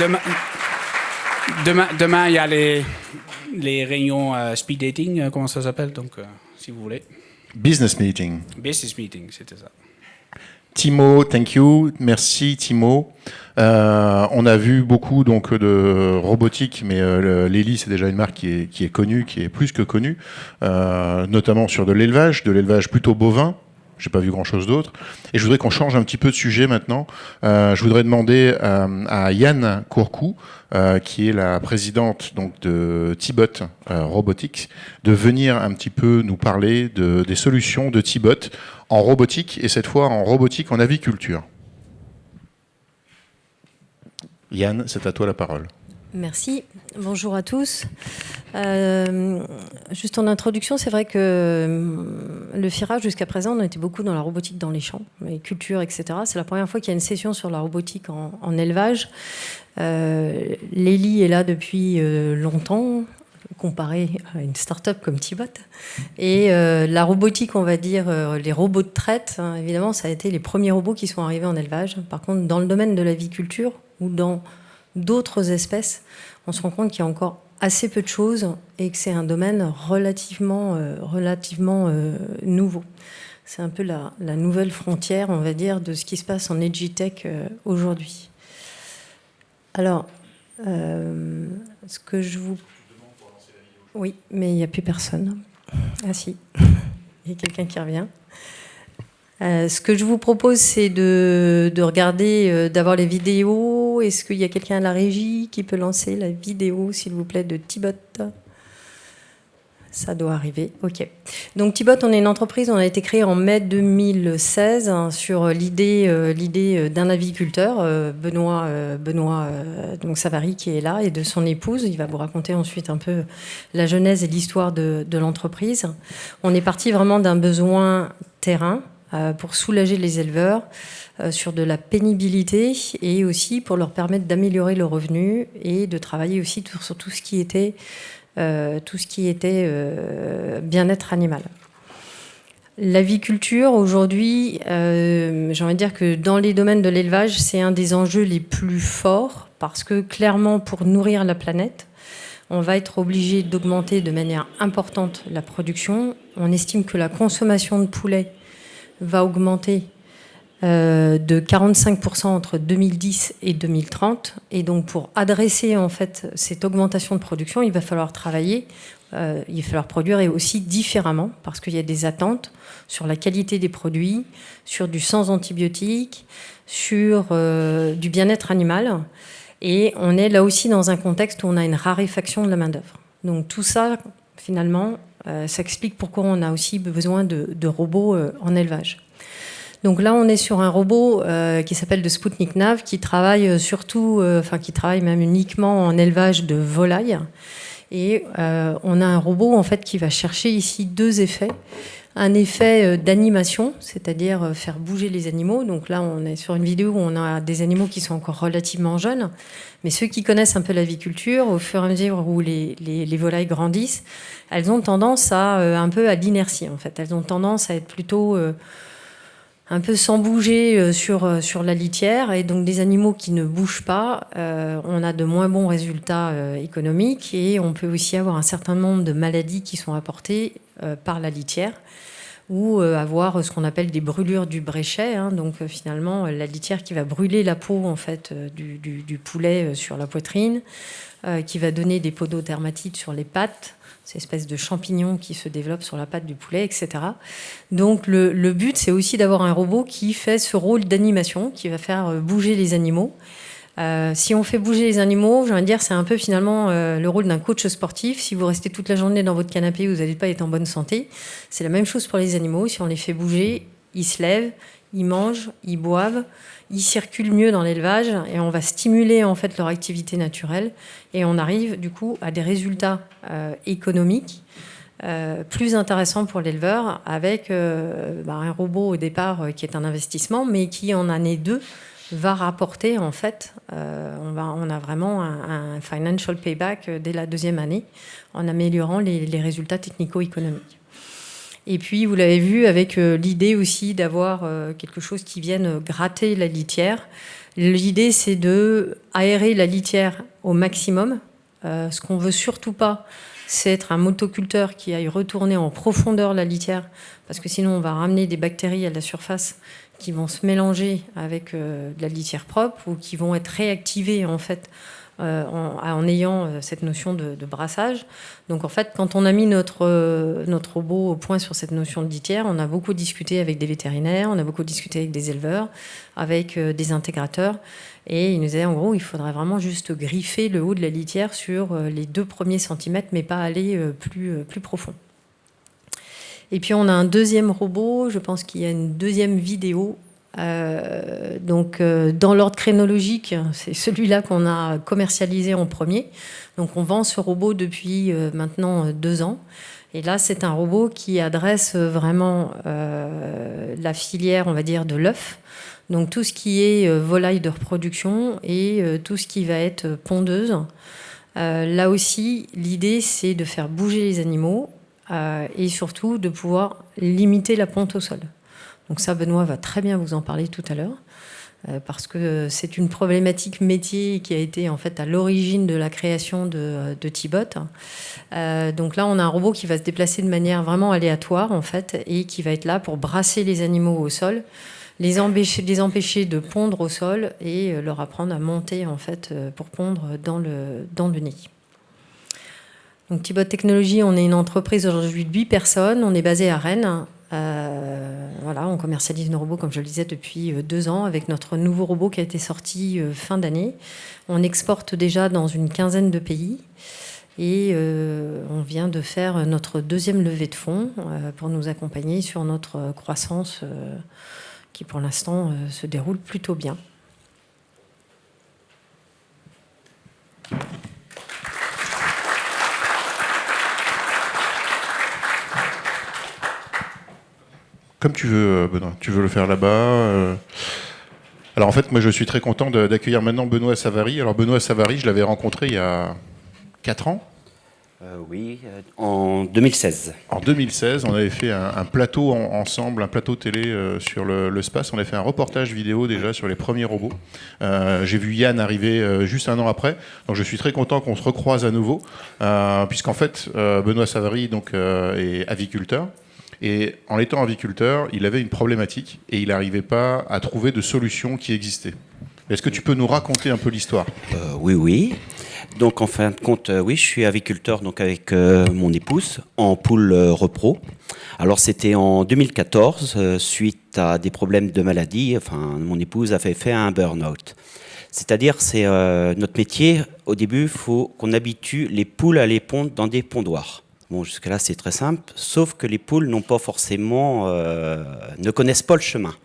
demain il y a les réunions speed dating, comment ça s'appelle? Donc, si vous voulez. Business meeting. Business meeting, c'était ça. Timo, thank you. Merci Timo. On a vu beaucoup donc de robotique, mais Lely c'est déjà une marque qui est connue, qui est plus que connue, notamment sur de l'élevage plutôt bovin. J'ai pas vu grand-chose d'autre. Et je voudrais qu'on change un petit peu de sujet maintenant. Je voudrais demander à Yann Courcou, qui est la présidente donc de T-Bot Robotics, de venir un petit peu nous parler des solutions de T-Bot en robotique, et cette fois en robotique en aviculture. Yann, c'est à toi la parole. Merci. Bonjour à tous. Juste en introduction, c'est vrai que le FIRA, jusqu'à présent, on était beaucoup dans la robotique dans les champs, les cultures, etc. C'est la première fois qu'il y a une session sur la robotique en élevage. Lely est là depuis longtemps, comparé à une start-up comme T-Bot. Et la robotique, on va dire, les robots de traite, hein, évidemment, ça a été les premiers robots qui sont arrivés en élevage. Par contre, dans le domaine de l'aviculture ou dans d'autres espèces, on se rend compte qu'il y a encore assez peu de choses et que c'est un domaine relativement nouveau. C'est un peu la nouvelle frontière, on va dire, de ce qui se passe en EdgyTech aujourd'hui. Alors, ce que je vous... Oui, mais il n'y a plus personne. Ah si, il y a quelqu'un qui revient. Ce que je vous propose, c'est de regarder, d'avoir les vidéos. Est-ce qu'il y a quelqu'un à la régie qui peut lancer la vidéo, s'il vous plaît, de T-Bot? Ça doit arriver, ok. Donc T-Bot, on est une entreprise, on a été créé en mai 2016 hein, sur l'idée d'un aviculteur, Benoît donc Savary, qui est là, et de son épouse. Il va vous raconter ensuite un peu la genèse et l'histoire de l'entreprise. On est parti vraiment d'un besoin terrain, pour soulager les éleveurs sur de la pénibilité et aussi pour leur permettre d'améliorer le revenu et de travailler aussi sur tout ce qui était bien-être animal. L'aviculture, aujourd'hui, j'ai envie de dire que dans les domaines de l'élevage, c'est un des enjeux les plus forts parce que clairement, pour nourrir la planète, on va être obligé d'augmenter de manière importante la production. On estime que la consommation de poulet va augmenter de 45% entre 2010 et 2030. Et donc, pour adresser en fait cette augmentation de production, il va falloir travailler, il va falloir produire et aussi différemment, parce qu'il y a des attentes sur la qualité des produits, sur du sans antibiotiques, sur du bien-être animal. Et on est là aussi dans un contexte où on a une raréfaction de la main-d'œuvre. Donc, tout ça, finalement, ça explique pourquoi on a aussi besoin de robots en élevage. Donc là, on est sur un robot qui s'appelle le Sputnik Nav, qui travaille qui travaille même uniquement en élevage de volailles. Et on a un robot en fait qui va chercher ici deux effets. Un effet d'animation, c'est-à-dire faire bouger les animaux. Donc là, on est sur une vidéo où on a des animaux qui sont encore relativement jeunes. Mais ceux qui connaissent un peu l'aviculture, au fur et à mesure où les volailles grandissent, elles ont tendance un peu à l'inertie, en fait. Elles ont tendance à être plutôt un peu sans bouger sur la litière. Et donc, des animaux qui ne bougent pas, on a de moins bons résultats économiques. Et on peut aussi avoir un certain nombre de maladies qui sont apportées par la litière, ou avoir ce qu'on appelle des brûlures du bréchet. Hein, donc finalement, la litière qui va brûler la peau en fait, du poulet sur la poitrine, qui va donner des pododermatites sur les pattes, ces espèces de champignons qui se développent sur la patte du poulet, etc. Donc le but, c'est aussi d'avoir un robot qui fait ce rôle d'animation, qui va faire bouger les animaux. Si on fait bouger les animaux, je veux dire, c'est un peu finalement le rôle d'un coach sportif. Si vous restez toute la journée dans votre canapé, vous n'allez pas être en bonne santé. C'est la même chose pour les animaux. Si on les fait bouger, ils se lèvent, ils mangent, ils boivent, ils circulent mieux dans l'élevage et on va stimuler en fait leur activité naturelle et on arrive du coup à des résultats économiques plus intéressants pour l'éleveur avec un robot au départ qui est un investissement mais qui en année 2 va rapporter en fait, on a vraiment un financial payback dès la deuxième année en améliorant les résultats technico-économiques. Et puis, vous l'avez vu, avec l'idée aussi d'avoir quelque chose qui vienne gratter la litière. L'idée, c'est de aérer la litière au maximum. Ce qu'on veut surtout pas, c'est être un motoculteur qui aille retourner en profondeur la litière, parce que sinon, on va ramener des bactéries à la surface qui vont se mélanger avec de la litière propre ou qui vont être réactivés en fait en ayant cette notion de brassage. Donc en fait, quand on a mis notre robot au point sur cette notion de litière, on a beaucoup discuté avec des vétérinaires, on a beaucoup discuté avec des éleveurs, avec des intégrateurs. Et ils nous disaient en gros, il faudrait vraiment juste griffer le haut de la litière sur les 2 premiers centimètres, mais pas aller plus profond. Et puis on a un deuxième robot, je pense qu'il y a une deuxième vidéo. Dans l'ordre chronologique, c'est celui-là qu'on a commercialisé en premier. Donc on vend ce robot depuis maintenant 2 ans. Et là, c'est un robot qui adresse vraiment la filière, on va dire, de l'œuf. Donc tout ce qui est volaille de reproduction et tout ce qui va être pondeuse. Là aussi, l'idée, c'est de faire bouger les animaux et surtout de pouvoir limiter la ponte au sol. Donc ça, Benoît va très bien vous en parler tout à l'heure, parce que c'est une problématique métier qui a été en fait à l'origine de la création de Tibot. Donc là, on a un robot qui va se déplacer de manière vraiment aléatoire en fait, et qui va être là pour brasser les animaux au sol, les empêcher de pondre au sol et leur apprendre à monter en fait pour pondre dans le nid. Donc Tibot Technologies, on est une entreprise aujourd'hui de 8 personnes, on est basé à Rennes. Voilà, on commercialise nos robots, comme je le disais, depuis 2 ans, avec notre nouveau robot qui a été sorti fin d'année. On exporte déjà dans une 15aine de pays et on vient de faire notre 2e levée de fonds pour nous accompagner sur notre croissance qui, pour l'instant, se déroule plutôt bien. Comme tu veux, Benoît. Tu veux le faire là-bas Alors en fait, moi je suis très content d'accueillir maintenant Benoît Savary. Alors Benoît Savary, je l'avais rencontré il y a 4 ans. Oui, en 2016. En 2016, on avait fait un plateau ensemble, un plateau télé sur le space. On avait fait un reportage vidéo déjà sur les premiers robots. J'ai vu Yann arriver juste 1 an après. Donc je suis très content qu'on se recroise à nouveau, puisqu'en fait, Benoît Savary donc, est aviculteur. Et en étant aviculteur, il avait une problématique et il n'arrivait pas à trouver de solution qui existait. Est-ce que tu peux nous raconter un peu l'histoire ? Oui. Donc en fin de compte, oui, je suis aviculteur donc avec mon épouse en poule repro. Alors c'était en 2014, suite à des problèmes de maladie. Enfin, mon épouse avait fait un burn-out. C'est-à-dire, c'est notre métier. Au début, il faut qu'on habitue les poules à les pondre dans des pondoirs. Bon, jusque-là, c'est très simple, sauf que les poules n'ont pas forcément, ne connaissent pas le chemin.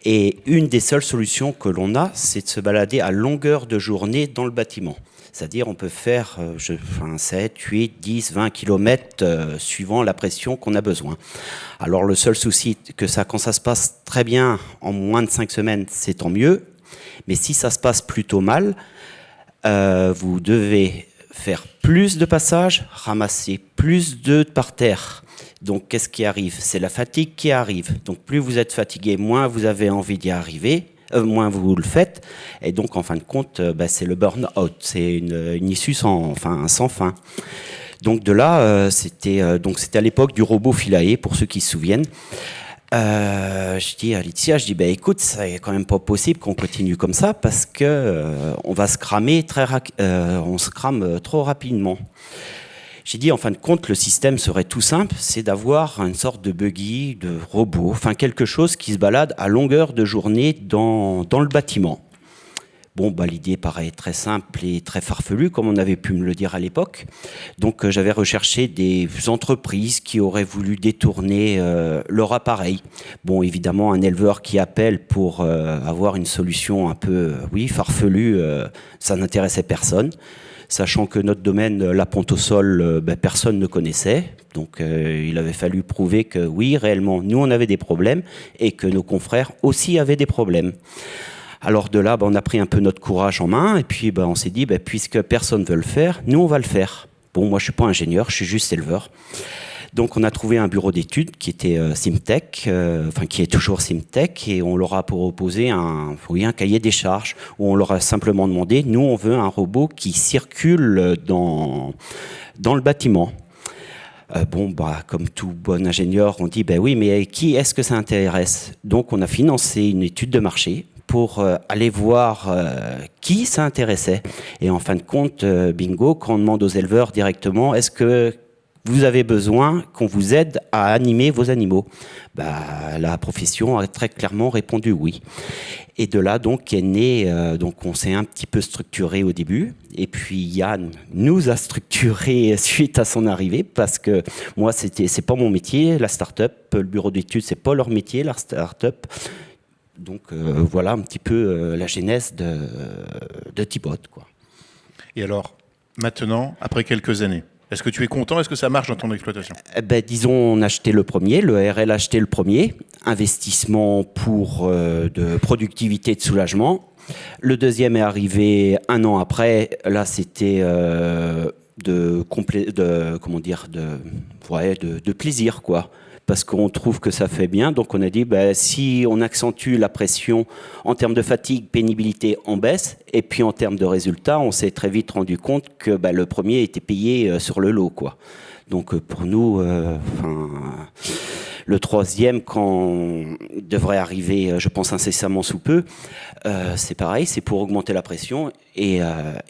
Et une des seules solutions que l'on a, c'est de se balader à longueur de journée dans le bâtiment. C'est-à-dire, on peut faire 7, 8, 10, 20 km suivant la pression qu'on a besoin. Alors, le seul souci, que ça, quand ça se passe très bien, en moins de 5 semaines, c'est tant mieux. Mais si ça se passe plutôt mal, vous devez faire plus de passages, ramasser plus d'œufs par terre. Donc, qu'est-ce qui arrive ? C'est la fatigue qui arrive. Donc, plus vous êtes fatigué, moins vous avez envie d'y arriver, moins vous le faites. Et donc, en fin de compte, c'est le burn-out. C'est une issue sans fin. Donc, de là, c'était à l'époque du robot Philae, pour ceux qui se souviennent. Je dis à Laetitia, écoute, c'est quand même pas possible qu'on continue comme ça parce que on va se cramer on se crame trop rapidement. J'ai dit, en fin de compte, le système serait tout simple, c'est d'avoir une sorte de buggy, de robot, enfin quelque chose qui se balade à longueur de journée dans le bâtiment. Bon, l'idée paraît très simple et très farfelue, comme on avait pu me le dire à l'époque. Donc, j'avais recherché des entreprises qui auraient voulu détourner leur appareil. Bon, évidemment, un éleveur qui appelle pour avoir une solution un peu, farfelue, ça n'intéressait personne. Sachant que notre domaine, la ponte au sol, personne ne connaissait. Donc, il avait fallu prouver que, oui, réellement, nous, on avait des problèmes et que nos confrères aussi avaient des problèmes. Alors de là, on a pris un peu notre courage en main et puis on s'est dit, puisque personne ne veut le faire, nous on va le faire. Bon, moi je ne suis pas ingénieur, je suis juste éleveur. Donc on a trouvé un bureau d'études qui était Simtech, qui est toujours Simtech, et on leur a proposé un cahier des charges où on leur a simplement demandé, nous on veut un robot qui circule dans le bâtiment. Comme tout bon ingénieur, on dit, oui, mais qui est-ce que ça intéresse? Donc, on a financé une étude de marché pour aller voir qui ça intéressait. Et en fin de compte, bingo, quand on demande aux éleveurs directement, est-ce que vous avez besoin qu'on vous aide à animer vos animaux? La profession a très clairement répondu oui. Et de là, donc, est né, donc on s'est un petit peu structuré au début. Et puis Yann nous a structuré suite à son arrivée, parce que moi, c'est pas mon métier, la start-up. Le bureau d'études, c'est pas leur métier, la start-up. Donc voilà un petit peu la genèse de T-Bot, quoi. Et alors, maintenant, après quelques années, est-ce que tu es content? Est-ce que ça marche dans ton exploitation? Disons, on a acheté le premier, le RL a acheté le premier, investissement pour de productivité, de soulagement. Le deuxième est arrivé 1 an après, là c'était de plaisir, quoi. Parce qu'on trouve que ça fait bien, donc on a dit, si on accentue la pression en termes de fatigue, pénibilité, on baisse, et puis en termes de résultats, on s'est très vite rendu compte que le premier était payé sur le lot, quoi. Donc pour nous, le troisième, quand devrait arriver, je pense incessamment sous peu, c'est pareil, c'est pour augmenter la pression et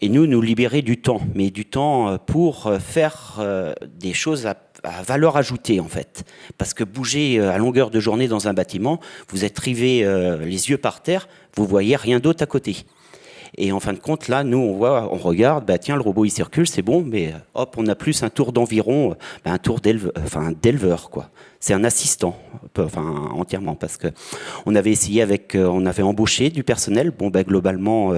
nous libérer du temps, mais du temps pour faire des choses à valeur ajoutée, en fait. Parce que bouger à longueur de journée dans un bâtiment, vous êtes rivé les yeux par terre, vous voyez rien d'autre à côté. Et en fin de compte, là, nous, on regarde, tiens, le robot, il circule, c'est bon, mais hop, on a plus un tour d'environ, un tour d'éleveur, quoi. C'est un assistant, entièrement, parce que on avait essayé on avait embauché du personnel. Globalement,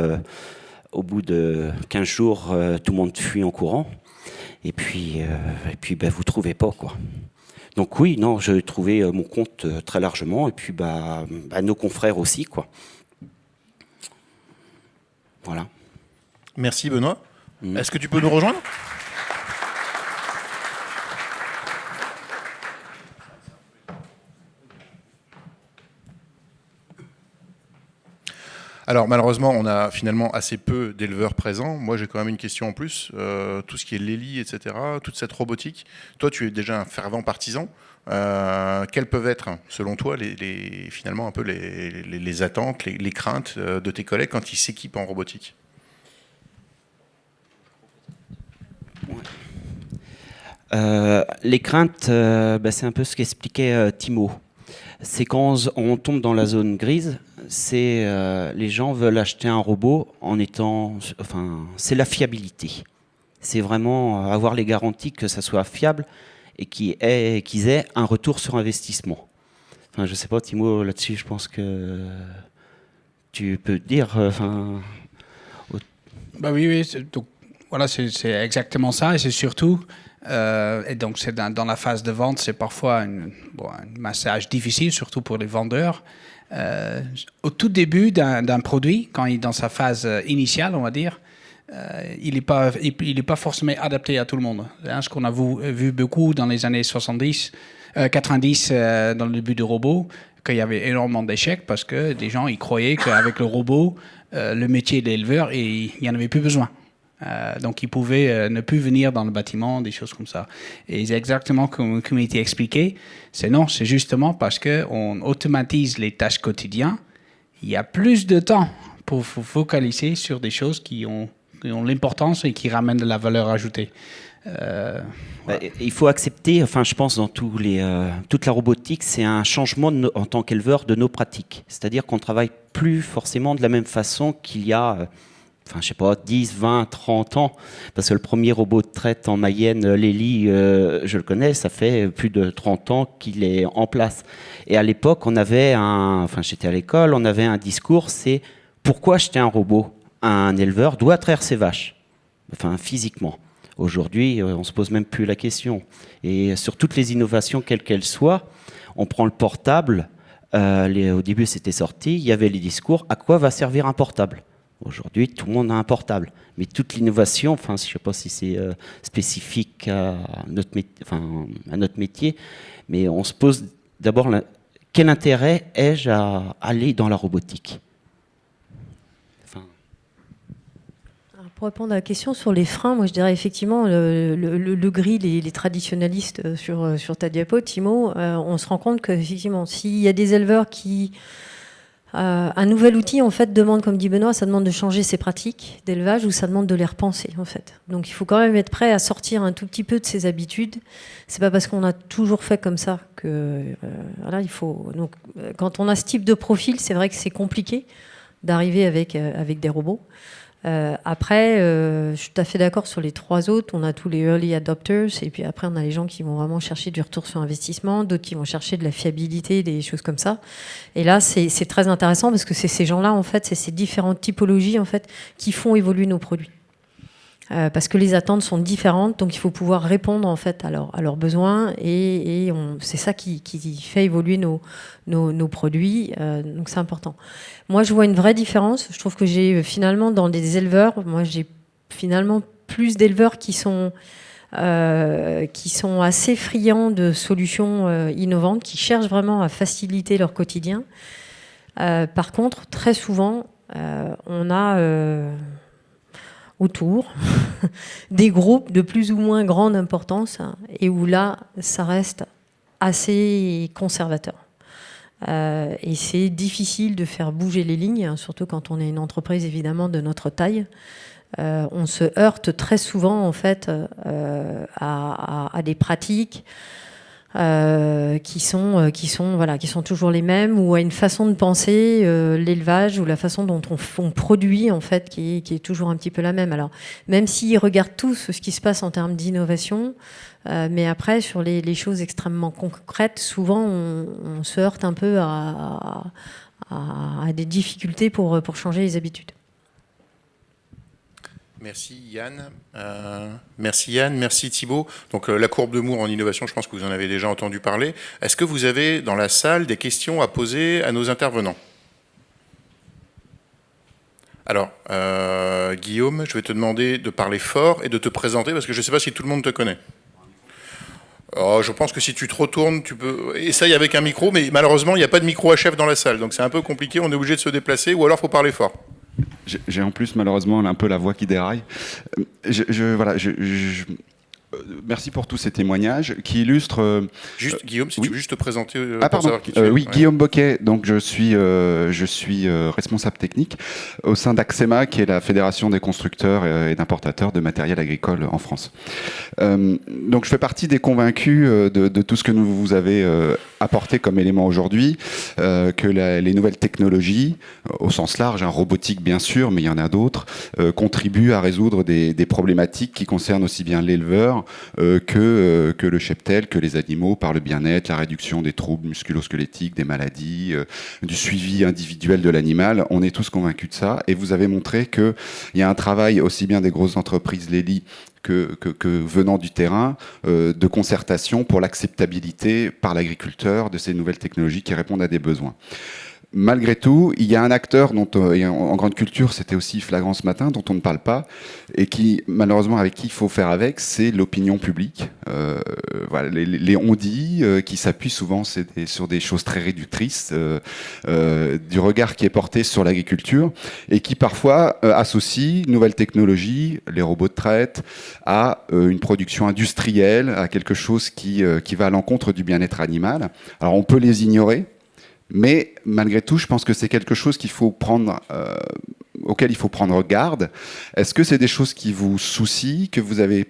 au bout de 15 jours, tout le monde fuit en courant. Et puis vous trouvez pas, quoi. Donc oui, non, j'ai trouvé mon compte très largement, et puis nos confrères aussi, quoi. Voilà. Merci Benoît. Est-ce que tu peux nous rejoindre? Alors malheureusement, on a finalement assez peu d'éleveurs présents. Moi, j'ai quand même une question en plus. Tout ce qui est l'héli, etc., toute cette robotique. Toi, tu es déjà un fervent partisan. Quelles peuvent être, selon toi, finalement un peu les attentes, les craintes de tes collègues quand ils s'équipent en robotique? Les craintes, c'est un peu ce qu'expliquait Timo. C'est quand on tombe dans la zone grise, les gens veulent acheter un robot c'est la fiabilité. C'est vraiment avoir les garanties que ça soit fiable et qu'ils aient un retour sur investissement. Je ne sais pas, Timo, là-dessus, je pense que tu peux dire. Oui. Donc, voilà, c'est exactement ça, et c'est surtout. Et donc, c'est dans la phase de vente, c'est parfois un massage difficile, surtout pour les vendeurs. Au tout début d'un produit, quand il est dans sa phase initiale, on va dire, il n'est pas forcément adapté à tout le monde. Ce qu'on a vu beaucoup dans les années 90, dans le début du robot, qu'il y avait énormément d'échecs parce que des gens ils croyaient qu'avec le robot, le métier d'éleveur, il n'y en avait plus besoin. Donc, ils pouvaient ne plus venir dans le bâtiment, des choses comme ça. Et c'est exactement comme il était expliqué. C'est justement parce qu'on automatise les tâches quotidiennes. Il y a plus de temps pour focaliser sur des choses qui ont l'importance et qui ramènent de la valeur ajoutée. Voilà. Il faut accepter, je pense, dans toute la robotique, c'est un changement en tant qu'éleveur de nos pratiques. C'est-à-dire qu'on ne travaille plus forcément de la même façon qu'il y a... 10, 20, 30 ans, parce que le premier robot de traite en Mayenne, l'Eli, je le connais, ça fait plus de 30 ans qu'il est en place. Et à l'époque, on avait j'étais à l'école, on avait un discours, c'est pourquoi acheter un robot? Un éleveur doit traire ses vaches, physiquement. Aujourd'hui, on se pose même plus la question. Et sur toutes les innovations, quelles qu'elles soient, on prend le portable, au début c'était sorti, il y avait les discours, à quoi va servir un portable? Aujourd'hui, tout le monde a un portable. Mais toute l'innovation, je ne sais pas si c'est spécifique à notre métier, mais on se pose d'abord quel intérêt ai-je à aller dans la robotique? Pour répondre à la question sur les freins, moi je dirais effectivement le gris, les traditionnalistes sur ta diapo, Timo, on se rend compte qu'effectivement, s'il y a des éleveurs qui... un nouvel outil, en fait, demande, comme dit Benoît, ça demande de changer ses pratiques d'élevage ou ça demande de les repenser, en fait. Donc il faut quand même être prêt à sortir un tout petit peu de ses habitudes. C'est pas parce qu'on a toujours fait comme ça que... voilà, il faut... Donc, quand on a ce type de profil, c'est vrai que c'est compliqué d'arriver avec des robots. Après, je suis tout à fait d'accord sur les 3 autres. On a tous les early adopters et puis après on a les gens qui vont vraiment chercher du retour sur investissement, d'autres qui vont chercher de la fiabilité, des choses comme ça. Et là, c'est très intéressant parce que c'est ces gens-là, en fait, c'est ces différentes typologies en fait qui font évoluer nos produits. Parce que les attentes sont différentes, donc il faut pouvoir répondre en fait à leurs besoins et c'est ça qui fait évoluer nos produits, donc c'est important. Moi je vois une vraie différence, je trouve que j'ai finalement dans des éleveurs, moi j'ai finalement plus d'éleveurs qui sont assez friands de solutions innovantes, qui cherchent vraiment à faciliter leur quotidien. Par contre, très souvent, on a... autour, des groupes de plus ou moins grande importance, et où là, ça reste assez conservateur. Et c'est difficile de faire bouger les lignes, surtout quand on est une entreprise évidemment de notre taille. On se heurte très souvent en fait à des pratiques qui sont toujours les mêmes, ou à une façon de penser l'élevage ou la façon dont on produit en fait qui est toujours un petit peu la même. Alors même s'ils regardent tous ce qui se passe en termes d'innovation, mais après sur les choses extrêmement concrètes, souvent on se heurte un peu à des difficultés pour changer les habitudes. Merci Yann. Merci Thibaut. Donc la courbe de Moore en innovation, je pense que vous en avez déjà entendu parler. Est-ce que vous avez dans la salle des questions à poser à nos intervenants? Alors, Guillaume, je vais te demander de parler fort et de te présenter parce que je ne sais pas si tout le monde te connaît. Oh, je pense que si tu te retournes, tu peux... Essaye avec un micro, mais malheureusement, il n'y a pas de micro HF dans la salle, donc c'est un peu compliqué, on est obligé de se déplacer, ou alors il faut parler fort. J'ai en plus malheureusement un peu la voix qui déraille. Merci pour tous ces témoignages qui illustrent... Juste, Guillaume, si oui. tu veux juste te présenter pour savoir qui tu es. Oui, ouais. Guillaume Boquet, donc je suis responsable technique au sein d'AXEMA, qui est la Fédération des constructeurs et d'importateurs de matériel agricole en France. Donc je fais partie des convaincus de tout ce que vous avez apporté comme élément aujourd'hui, que les nouvelles technologies, au sens large, robotique bien sûr, mais il y en a d'autres, contribuent à résoudre des problématiques qui concernent aussi bien l'éleveur que le cheptel, que les animaux, par le bien-être, la réduction des troubles musculo-squelettiques, des maladies, du suivi individuel de l'animal. On est tous convaincus de ça. Et vous avez montré qu'il y a un travail aussi bien des grosses entreprises, Lely, que venant du terrain, de concertation pour l'acceptabilité par l'agriculteur de ces nouvelles technologies qui répondent à des besoins. Malgré tout, il y a un acteur dont, en grande culture, c'était aussi flagrant ce matin, dont on ne parle pas, et qui, malheureusement, avec qui il faut faire avec, c'est l'opinion publique. Voilà, les on-dit, qui s'appuient souvent sur des choses très réductrices, du regard qui est porté sur l'agriculture, et qui parfois associent nouvelles technologies, les robots de traite, à une production industrielle, à quelque chose qui va à l'encontre du bien-être animal. Alors on peut les ignorer, mais malgré tout, je pense que c'est quelque chose qu'il faut prendre, auquel il faut prendre garde. Est-ce que c'est des choses qui vous soucient, que vous avez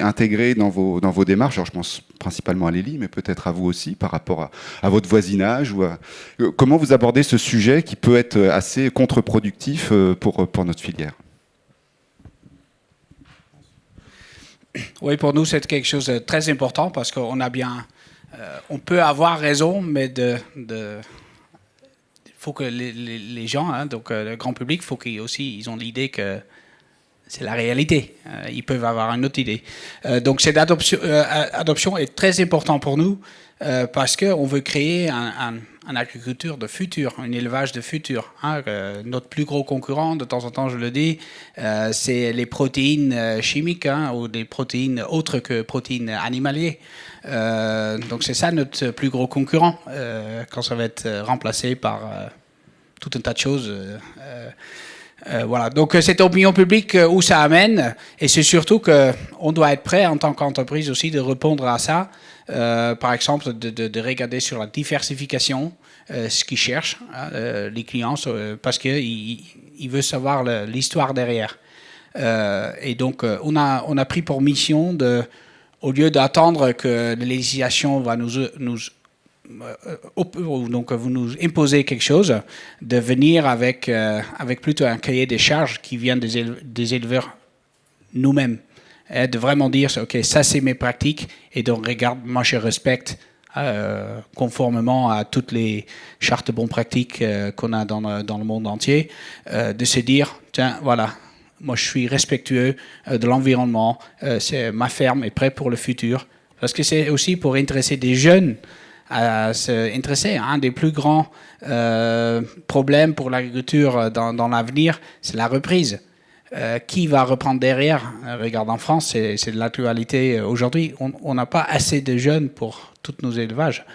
intégrées dans vos démarches? Alors, je pense principalement à Lely, mais peut-être à vous aussi, par rapport à votre voisinage. Comment vous abordez ce sujet qui peut être assez contre-productif pour notre filière? Oui, pour nous, c'est quelque chose de très important parce qu'on a bien... on peut avoir raison, mais faut que les gens, donc le grand public, faut qu'ils ont l'idée que c'est la réalité. Ils peuvent avoir une autre idée. Donc cette adoption est très importante pour nous parce qu'on veut créer un agriculture de futur, un élevage de futur. Notre plus gros concurrent, de temps en temps je le dis, c'est les protéines chimiques ou des protéines autres que protéines animalières. Donc c'est ça notre plus gros concurrent quand ça va être remplacé par tout un tas de choses Voilà, donc cette opinion publique, où ça amène, et c'est surtout qu'on doit être prêt en tant qu'entreprise aussi de répondre à ça. Par exemple, de regarder sur la diversification, ce qu'ils cherchent, les clients, parce qu'ils veulent savoir l'histoire derrière. Et donc, on a pris pour mission au lieu d'attendre que la législation va donc vous nous imposez quelque chose, de venir avec plutôt un cahier des charges qui vient des éleveurs nous-mêmes. Et de vraiment dire, OK, ça c'est mes pratiques, et donc regarde, moi je respecte conformément à toutes les chartes de bonnes pratiques qu'on a dans le monde entier, de se dire, tiens, voilà, moi je suis respectueux de l'environnement, ma ferme est prête pour le futur, parce que c'est aussi pour intéresser des jeunes à s'intéresser. Un des plus grands problèmes pour l'agriculture dans l'avenir, c'est la reprise. Qui va reprendre derrière? Regarde, en France, c'est de l'actualité aujourd'hui. On n'a pas assez de jeunes pour tous nos élevages.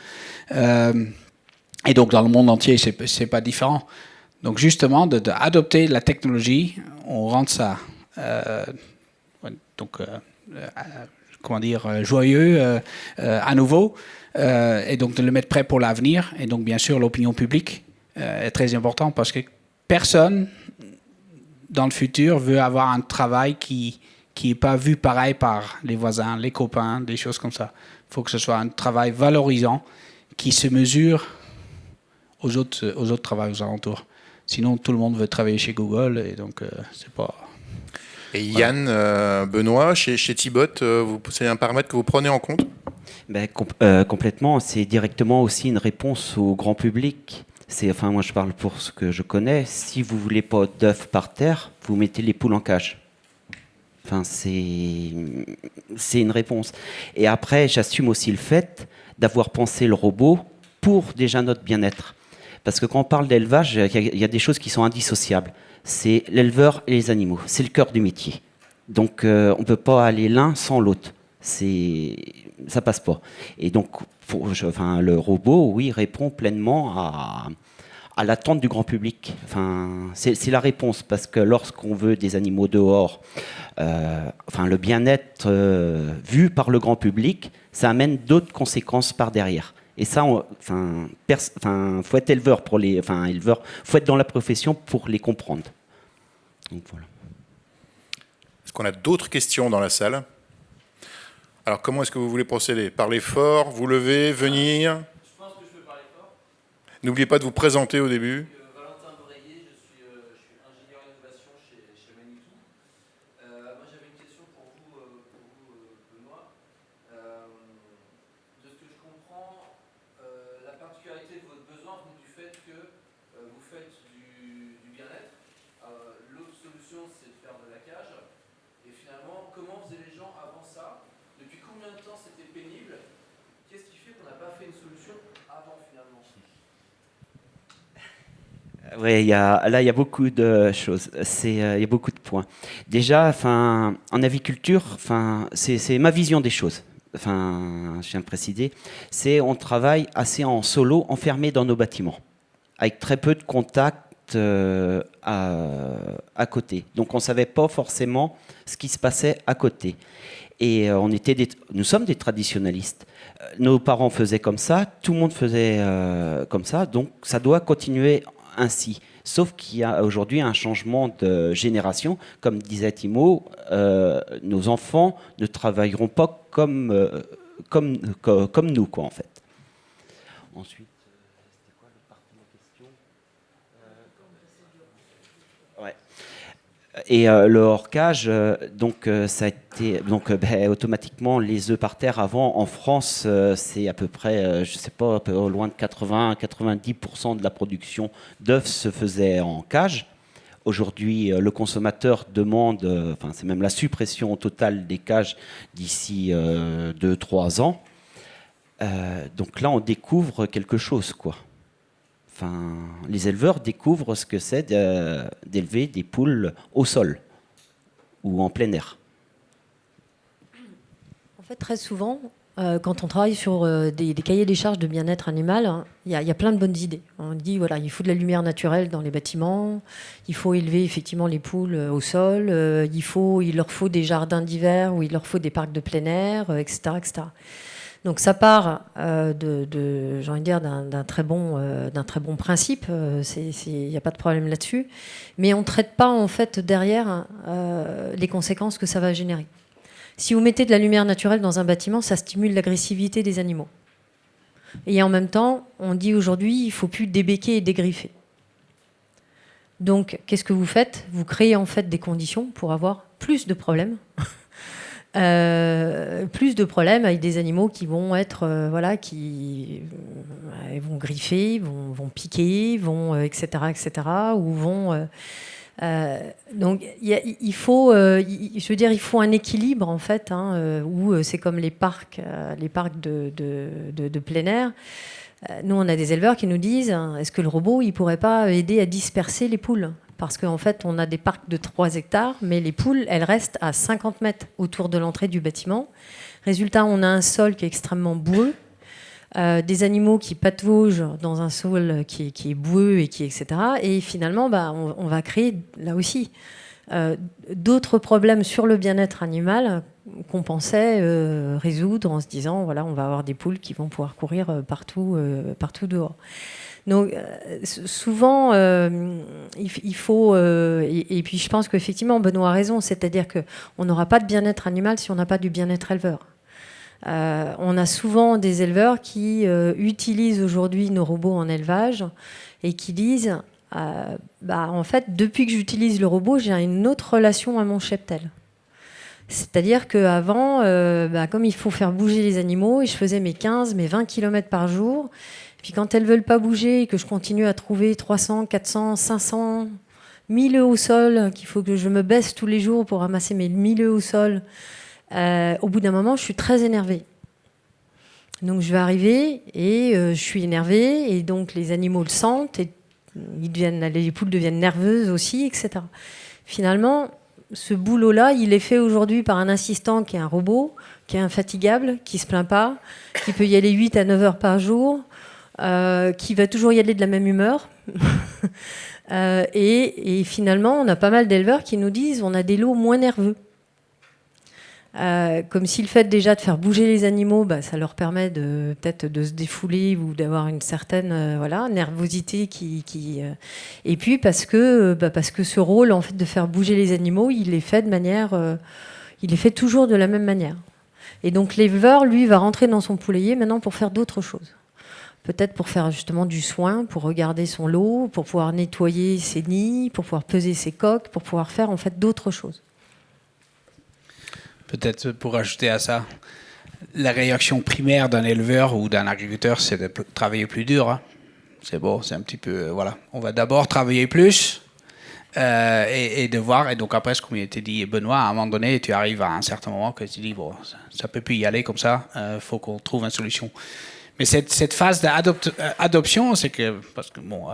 Et donc, dans le monde entier, c'est pas différent. Donc, justement, d'adopter la technologie, on rend ça joyeux à nouveau. Et donc de le mettre prêt pour l'avenir. Et donc, bien sûr, l'opinion publique est très importante parce que personne, dans le futur, veut avoir un travail qui n'est pas vu pareil par les voisins, les copains, des choses comme ça. Il faut que ce soit un travail valorisant qui se mesure aux autres travails aux alentours. Sinon, tout le monde veut travailler chez Google et donc c'est pas... Et Yann, Benoît, chez Thibot, c'est un paramètre que vous prenez en compte? Complètement, c'est directement aussi une réponse au grand public. Enfin, moi je parle pour ce que je connais. Si vous voulez pas d'œufs par terre, vous mettez les poules en cage. Enfin, c'est une réponse. Et après, j'assume aussi le fait d'avoir pensé le robot pour déjà notre bien-être. Parce que quand on parle d'élevage, il y a des choses qui sont indissociables. C'est l'éleveur et les animaux. C'est le cœur du métier. Donc, on ne peut pas aller l'un sans l'autre. Ça passe pas. Et donc, le robot, oui, répond pleinement à l'attente du grand public. Enfin, c'est la réponse, parce que lorsqu'on veut des animaux dehors, le bien-être vu par le grand public, ça amène d'autres conséquences par derrière. Et ça, faut être éleveur faut être dans la profession pour les comprendre. Donc, voilà. Est-ce qu'on a d'autres questions dans la salle? Alors, comment est-ce que vous voulez procéder? Parler fort, vous lever, venir? Je pense que je peux parler fort. N'oubliez pas de vous présenter au début. Valentin Breillet, je suis ingénieur innovation chez Manitou. Moi, j'avais une question pour vous, Benoît. De ce que je comprends, la particularité de votre besoin vient du fait que vous faites du bien-être. L'autre solution, c'est de faire de la cage. Et finalement, comment faisaient les gens avant ça? Depuis combien de temps c'était pénible? Qu'est-ce qui fait qu'on n'a pas fait une solution avant finalement? Oui, il y a beaucoup de choses. Il y a beaucoup de points. Déjà, en aviculture, c'est ma vision des choses. Je viens de préciser. On travaille assez en solo, enfermé dans nos bâtiments, avec très peu de contacts à côté. Donc, on ne savait pas forcément ce qui se passait à côté. Et nous sommes des traditionnalistes. Nos parents faisaient comme ça, tout le monde faisait comme ça, donc ça doit continuer ainsi. Sauf qu'il y a aujourd'hui un changement de génération. Comme disait Timo, nos enfants ne travailleront pas comme nous, quoi, en fait. Ensuite, c'était quoi l'autre partie de la question? Et le hors-cage, ça a été automatiquement les œufs par terre avant en France, c'est à peu près, je sais pas, loin de 80-90% de la production d'œufs se faisait en cage. Aujourd'hui, le consommateur demande, c'est même la suppression totale des cages d'ici 2-3 ans. Donc là, on découvre quelque chose, quoi. Les éleveurs découvrent ce que c'est d'élever des poules au sol ou en plein air. En fait, très souvent, quand on travaille sur des cahiers des charges de bien-être animal, hein, il y a plein de bonnes idées. On dit, voilà, il faut de la lumière naturelle dans les bâtiments, il faut élever effectivement les poules au sol, il leur faut des jardins d'hiver ou il leur faut des parcs de plein air, etc., etc. Donc ça part j'ai envie de dire, d'un très bon principe, il n'y a pas de problème là-dessus, mais on ne traite pas en fait derrière les conséquences que ça va générer. Si vous mettez de la lumière naturelle dans un bâtiment, ça stimule l'agressivité des animaux. Et en même temps, on dit aujourd'hui, il ne faut plus débéquer et dégriffer. Donc, qu'est-ce que vous faites? Vous créez en fait des conditions pour avoir plus de problèmes. Plus de problèmes avec des animaux qui vont être, ils vont griffer, vont piquer, etc., etc., ou vont... donc il faut un équilibre en fait, hein, où c'est comme les parcs de plein air. Nous on a des éleveurs qui nous disent, hein, est-ce que le robot il pourrait pas aider à disperser les poules, parce qu'en fait on a des parcs de 3 hectares mais les poules elles restent à 50 mètres autour de l'entrée du bâtiment. Résultat, on a un sol qui est extrêmement boueux, des animaux qui pataugent dans un sol qui est boueux et etc. Et finalement, on va créer là aussi d'autres problèmes sur le bien-être animal qu'on pensait résoudre en se disant voilà, on va avoir des poules qui vont pouvoir courir partout dehors. Donc souvent, il faut... et puis je pense qu'effectivement, Benoît a raison, c'est-à-dire qu'on n'aura pas de bien-être animal si on n'a pas du bien-être éleveur. On a souvent des éleveurs qui utilisent aujourd'hui nos robots en élevage et qui disent en fait, depuis que j'utilise le robot, j'ai une autre relation à mon cheptel. C'est-à-dire qu'avant, comme il faut faire bouger les animaux, et je faisais mes 15, mes 20 km par jour. Puis quand elles ne veulent pas bouger et que je continue à trouver 300, 400, 500, 1000 œufs au sol, qu'il faut que je me baisse tous les jours pour ramasser mes 1000 œufs au sol, au bout d'un moment, je suis très énervée. Donc je vais arriver et je suis énervée et donc les animaux le sentent et les poules deviennent nerveuses aussi, etc. Finalement, ce boulot-là, il est fait aujourd'hui par un assistant qui est un robot, qui est infatigable, qui ne se plaint pas, qui peut y aller 8 à 9 heures par jour, qui va toujours y aller de la même humeur. Et finalement, on a pas mal d'éleveurs qui nous disent on a des lots moins nerveux. Comme si le fait déjà de faire bouger les animaux, ça leur permet peut-être de se défouler ou d'avoir une certaine nervosité et puis parce que ce rôle en fait de faire bouger les animaux, il est fait il est fait toujours de la même manière. Et donc l'éleveur, lui, va rentrer dans son poulailler maintenant pour faire d'autres choses. Peut-être pour faire justement du soin, pour regarder son lot, pour pouvoir nettoyer ses nids, pour pouvoir peser ses coques, pour pouvoir faire en fait d'autres choses. Peut-être pour ajouter à ça, la réaction primaire d'un éleveur ou d'un agriculteur, c'est de travailler plus dur. Hein. C'est bon, c'est un petit peu... voilà. On va d'abord travailler plus et de voir. Et donc après, comme il était dit, Benoît, à un moment donné, tu arrives à un certain moment que tu dis, bon, ça ne peut plus y aller comme ça, faut qu'on trouve une solution. Mais cette phase d'adoption, c'est que parce que bon,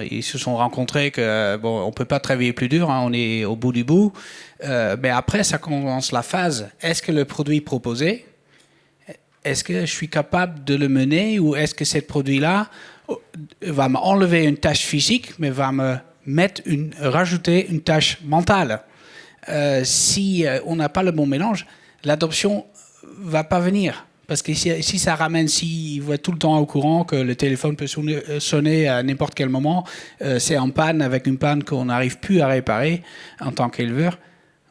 ils se sont rencontrés que bon, on peut pas travailler plus dur, hein, on est au bout du bout. Mais après, ça commence la phase. Est-ce que le produit proposé, est-ce que je suis capable de le mener ou est-ce que ce produit-là va m'enlever une tâche physique, mais va me rajouter une tâche mentale. Si on n'a pas le bon mélange, l'adoption va pas venir. Parce que si ça ramène, s'il va tout le temps au courant que le téléphone peut sonner à n'importe quel moment, c'est en panne, avec une panne qu'on n'arrive plus à réparer en tant qu'éleveur.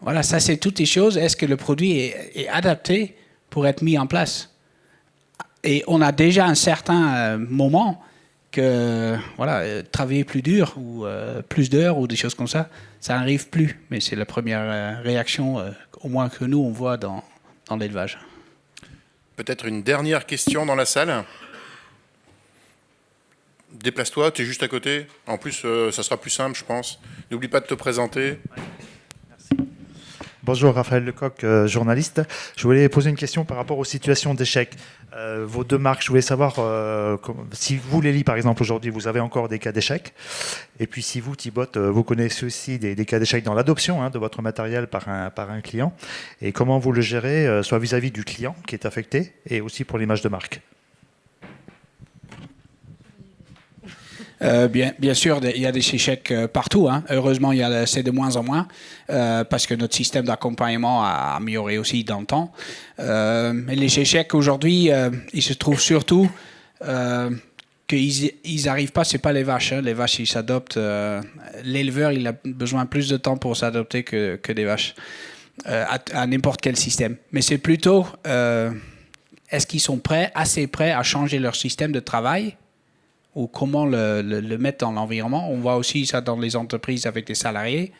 Voilà, ça c'est toutes les choses. Est-ce que le produit est adapté pour être mis en place? Et on a déjà un certain moment que voilà, travailler plus dur ou plus d'heures ou des choses comme ça, ça n'arrive plus. Mais c'est la première réaction, au moins que nous on voit dans l'élevage. Peut-être une dernière question dans la salle. Déplace-toi, tu es juste à côté. En plus, ça sera plus simple, je pense. N'oublie pas de te présenter. Merci. Bonjour, Raphaël Lecoq, journaliste. Je voulais poser une question par rapport aux situations d'échec. Vos deux marques, je voulais savoir si vous, Lely, par exemple, aujourd'hui, vous avez encore des cas d'échec. Et puis si vous, Thibaut, vous connaissez aussi des cas d'échec dans l'adoption de votre matériel par un client. Et comment vous le gérez, soit vis-à-vis du client qui est affecté et aussi pour l'image de marque. Bien sûr, il y a des échecs partout. Heureusement, c'est de moins en moins parce que notre système d'accompagnement a amélioré aussi dans le temps. Mais les échecs aujourd'hui, ils se trouvent surtout qu'ils n'arrivent pas, c'est pas les vaches. Les vaches, ils s'adoptent. L'éleveur, il a besoin plus de temps pour s'adopter que des vaches à n'importe quel système. Mais c'est plutôt, est-ce qu'ils sont assez prêts à changer leur système de travail ou comment le mettre dans l'environnement. On voit aussi ça dans les entreprises avec des salariés.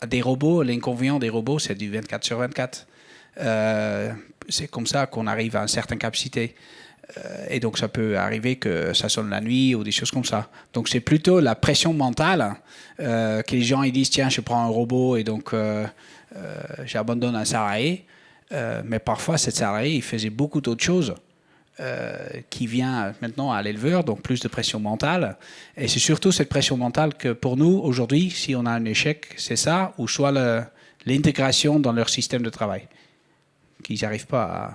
Des robots, l'inconvénient des robots, c'est du 24 sur 24. C'est comme ça qu'on arrive à une certaine capacité. Et donc, ça peut arriver que ça sonne la nuit ou des choses comme ça. Donc, c'est plutôt la pression mentale que les gens ils disent, tiens, je prends un robot et donc j'abandonne un salarié. Mais parfois, cet salarié, il faisait beaucoup d'autres choses. Qui vient maintenant à l'éleveur, donc plus de pression mentale. Et c'est surtout cette pression mentale que pour nous, aujourd'hui, si on a un échec, c'est ça, ou soit l'intégration dans leur système de travail, qu'ils n'arrivent pas à...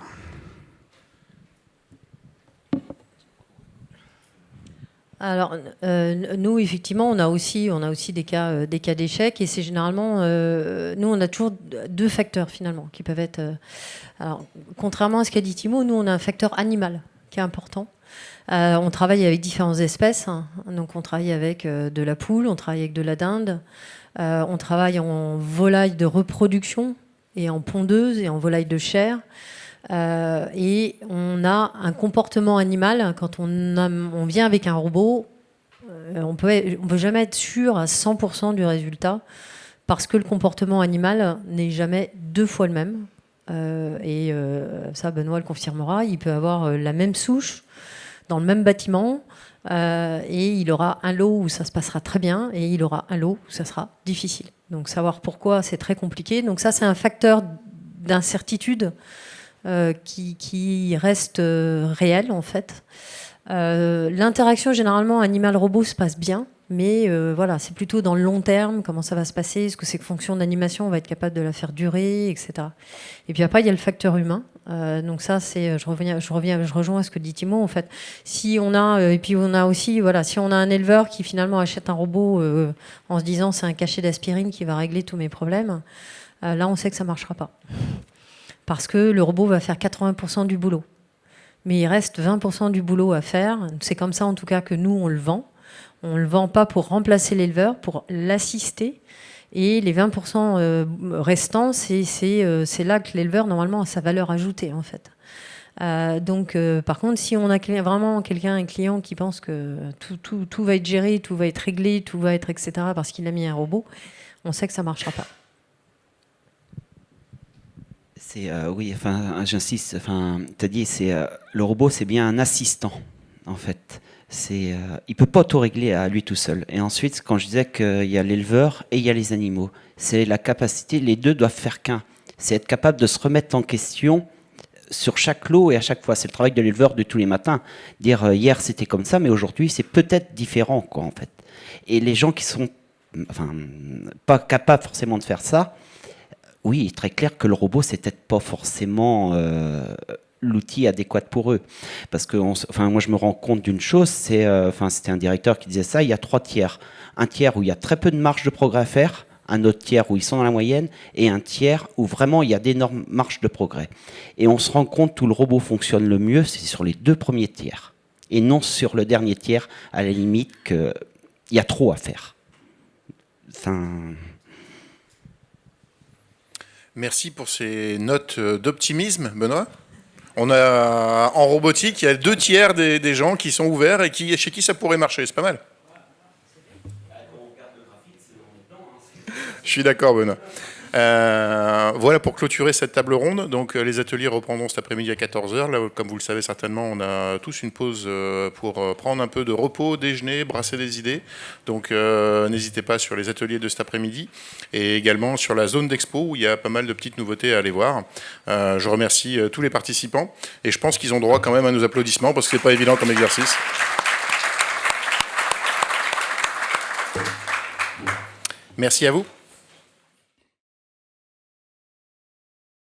Alors, nous, effectivement, on a aussi des cas d'échec, et c'est généralement, nous, on a toujours deux facteurs finalement qui peuvent être. Alors, contrairement à ce qu'a dit Timo, nous, on a un facteur animal qui est important. On travaille avec différentes espèces, donc on travaille avec de la poule, on travaille avec de la dinde, on travaille en volaille de reproduction et en pondeuse et en volaille de chair. Et on a un comportement animal. Quand on vient avec un robot, on peut jamais être sûr à 100% du résultat parce que le comportement animal n'est jamais deux fois le même. Et ça, Benoît le confirmera. Il peut avoir la même souche dans le même bâtiment et il aura un lot où ça se passera très bien et il aura un lot où ça sera difficile. Donc savoir pourquoi, c'est très compliqué. Donc ça, c'est un facteur d'incertitude qui reste réel en fait. L'interaction généralement animal-robot se passe bien, mais voilà, c'est plutôt dans le long terme, comment ça va se passer, est-ce que ces fonctions d'animation, on va être capable de la faire durer, etc. Et puis après, il y a le facteur humain. Donc ça, c'est, je rejoins à ce que dit Timo en fait. Si on a, et puis on a aussi, voilà, si on a un éleveur qui finalement achète un robot en se disant c'est un cachet d'aspirine qui va régler tous mes problèmes, là on sait que ça marchera pas. Parce que le robot va faire 80% du boulot. Mais il reste 20% du boulot à faire. C'est comme ça, en tout cas, que nous, on le vend. On ne le vend pas pour remplacer l'éleveur, pour l'assister. Et les 20% restants, c'est là que l'éleveur, normalement, a sa valeur ajoutée, en fait. Donc, par contre, si on a vraiment un client qui pense que tout va être géré, tout va être réglé, tout va être, etc., parce qu'il a mis un robot, on sait que ça ne marchera pas. Oui, enfin, j'insiste. Enfin, t'as dit, le robot, c'est bien un assistant, en fait. Il peut pas auto-régler à lui tout seul. Et ensuite, quand je disais qu'il y a l'éleveur et il y a les animaux, c'est la capacité. Les deux doivent faire qu'un. C'est être capable de se remettre en question sur chaque lot et à chaque fois. C'est le travail de l'éleveur de tous les matins. Dire hier c'était comme ça, mais aujourd'hui c'est peut-être différent, quoi, en fait. Et les gens qui sont, pas capables forcément de faire ça. Oui, il est très clair que le robot, c'est peut-être pas forcément l'outil adéquat pour eux. Parce que moi, je me rends compte d'une chose, c'était un directeur qui disait ça, il y a 3 tiers. Un tiers où il y a très peu de marge de progrès à faire, un autre tiers où ils sont dans la moyenne, et un tiers où vraiment il y a d'énormes marges de progrès. Et on se rend compte où le robot fonctionne le mieux, c'est sur les 2 premiers tiers. Et non sur le dernier tiers, à la limite, qu'il y a trop à faire. Merci pour ces notes d'optimisme, Benoît. On a en robotique, il y a 2 tiers des gens qui sont ouverts et chez qui ça pourrait marcher. C'est pas mal. Je suis d'accord, Benoît. Voilà pour clôturer cette table ronde. Donc les ateliers reprendront cet après-midi à 14h. Là, comme vous le savez certainement, on a tous une pause pour prendre un peu de repos, déjeuner, brasser des idées. Donc n'hésitez pas sur les ateliers de cet après-midi et également sur la zone d'expo où il y a pas mal de petites nouveautés à aller voir. Je remercie tous les participants et je pense qu'ils ont droit quand même à nos applaudissements parce que c'est pas évident comme exercice. Merci à vous.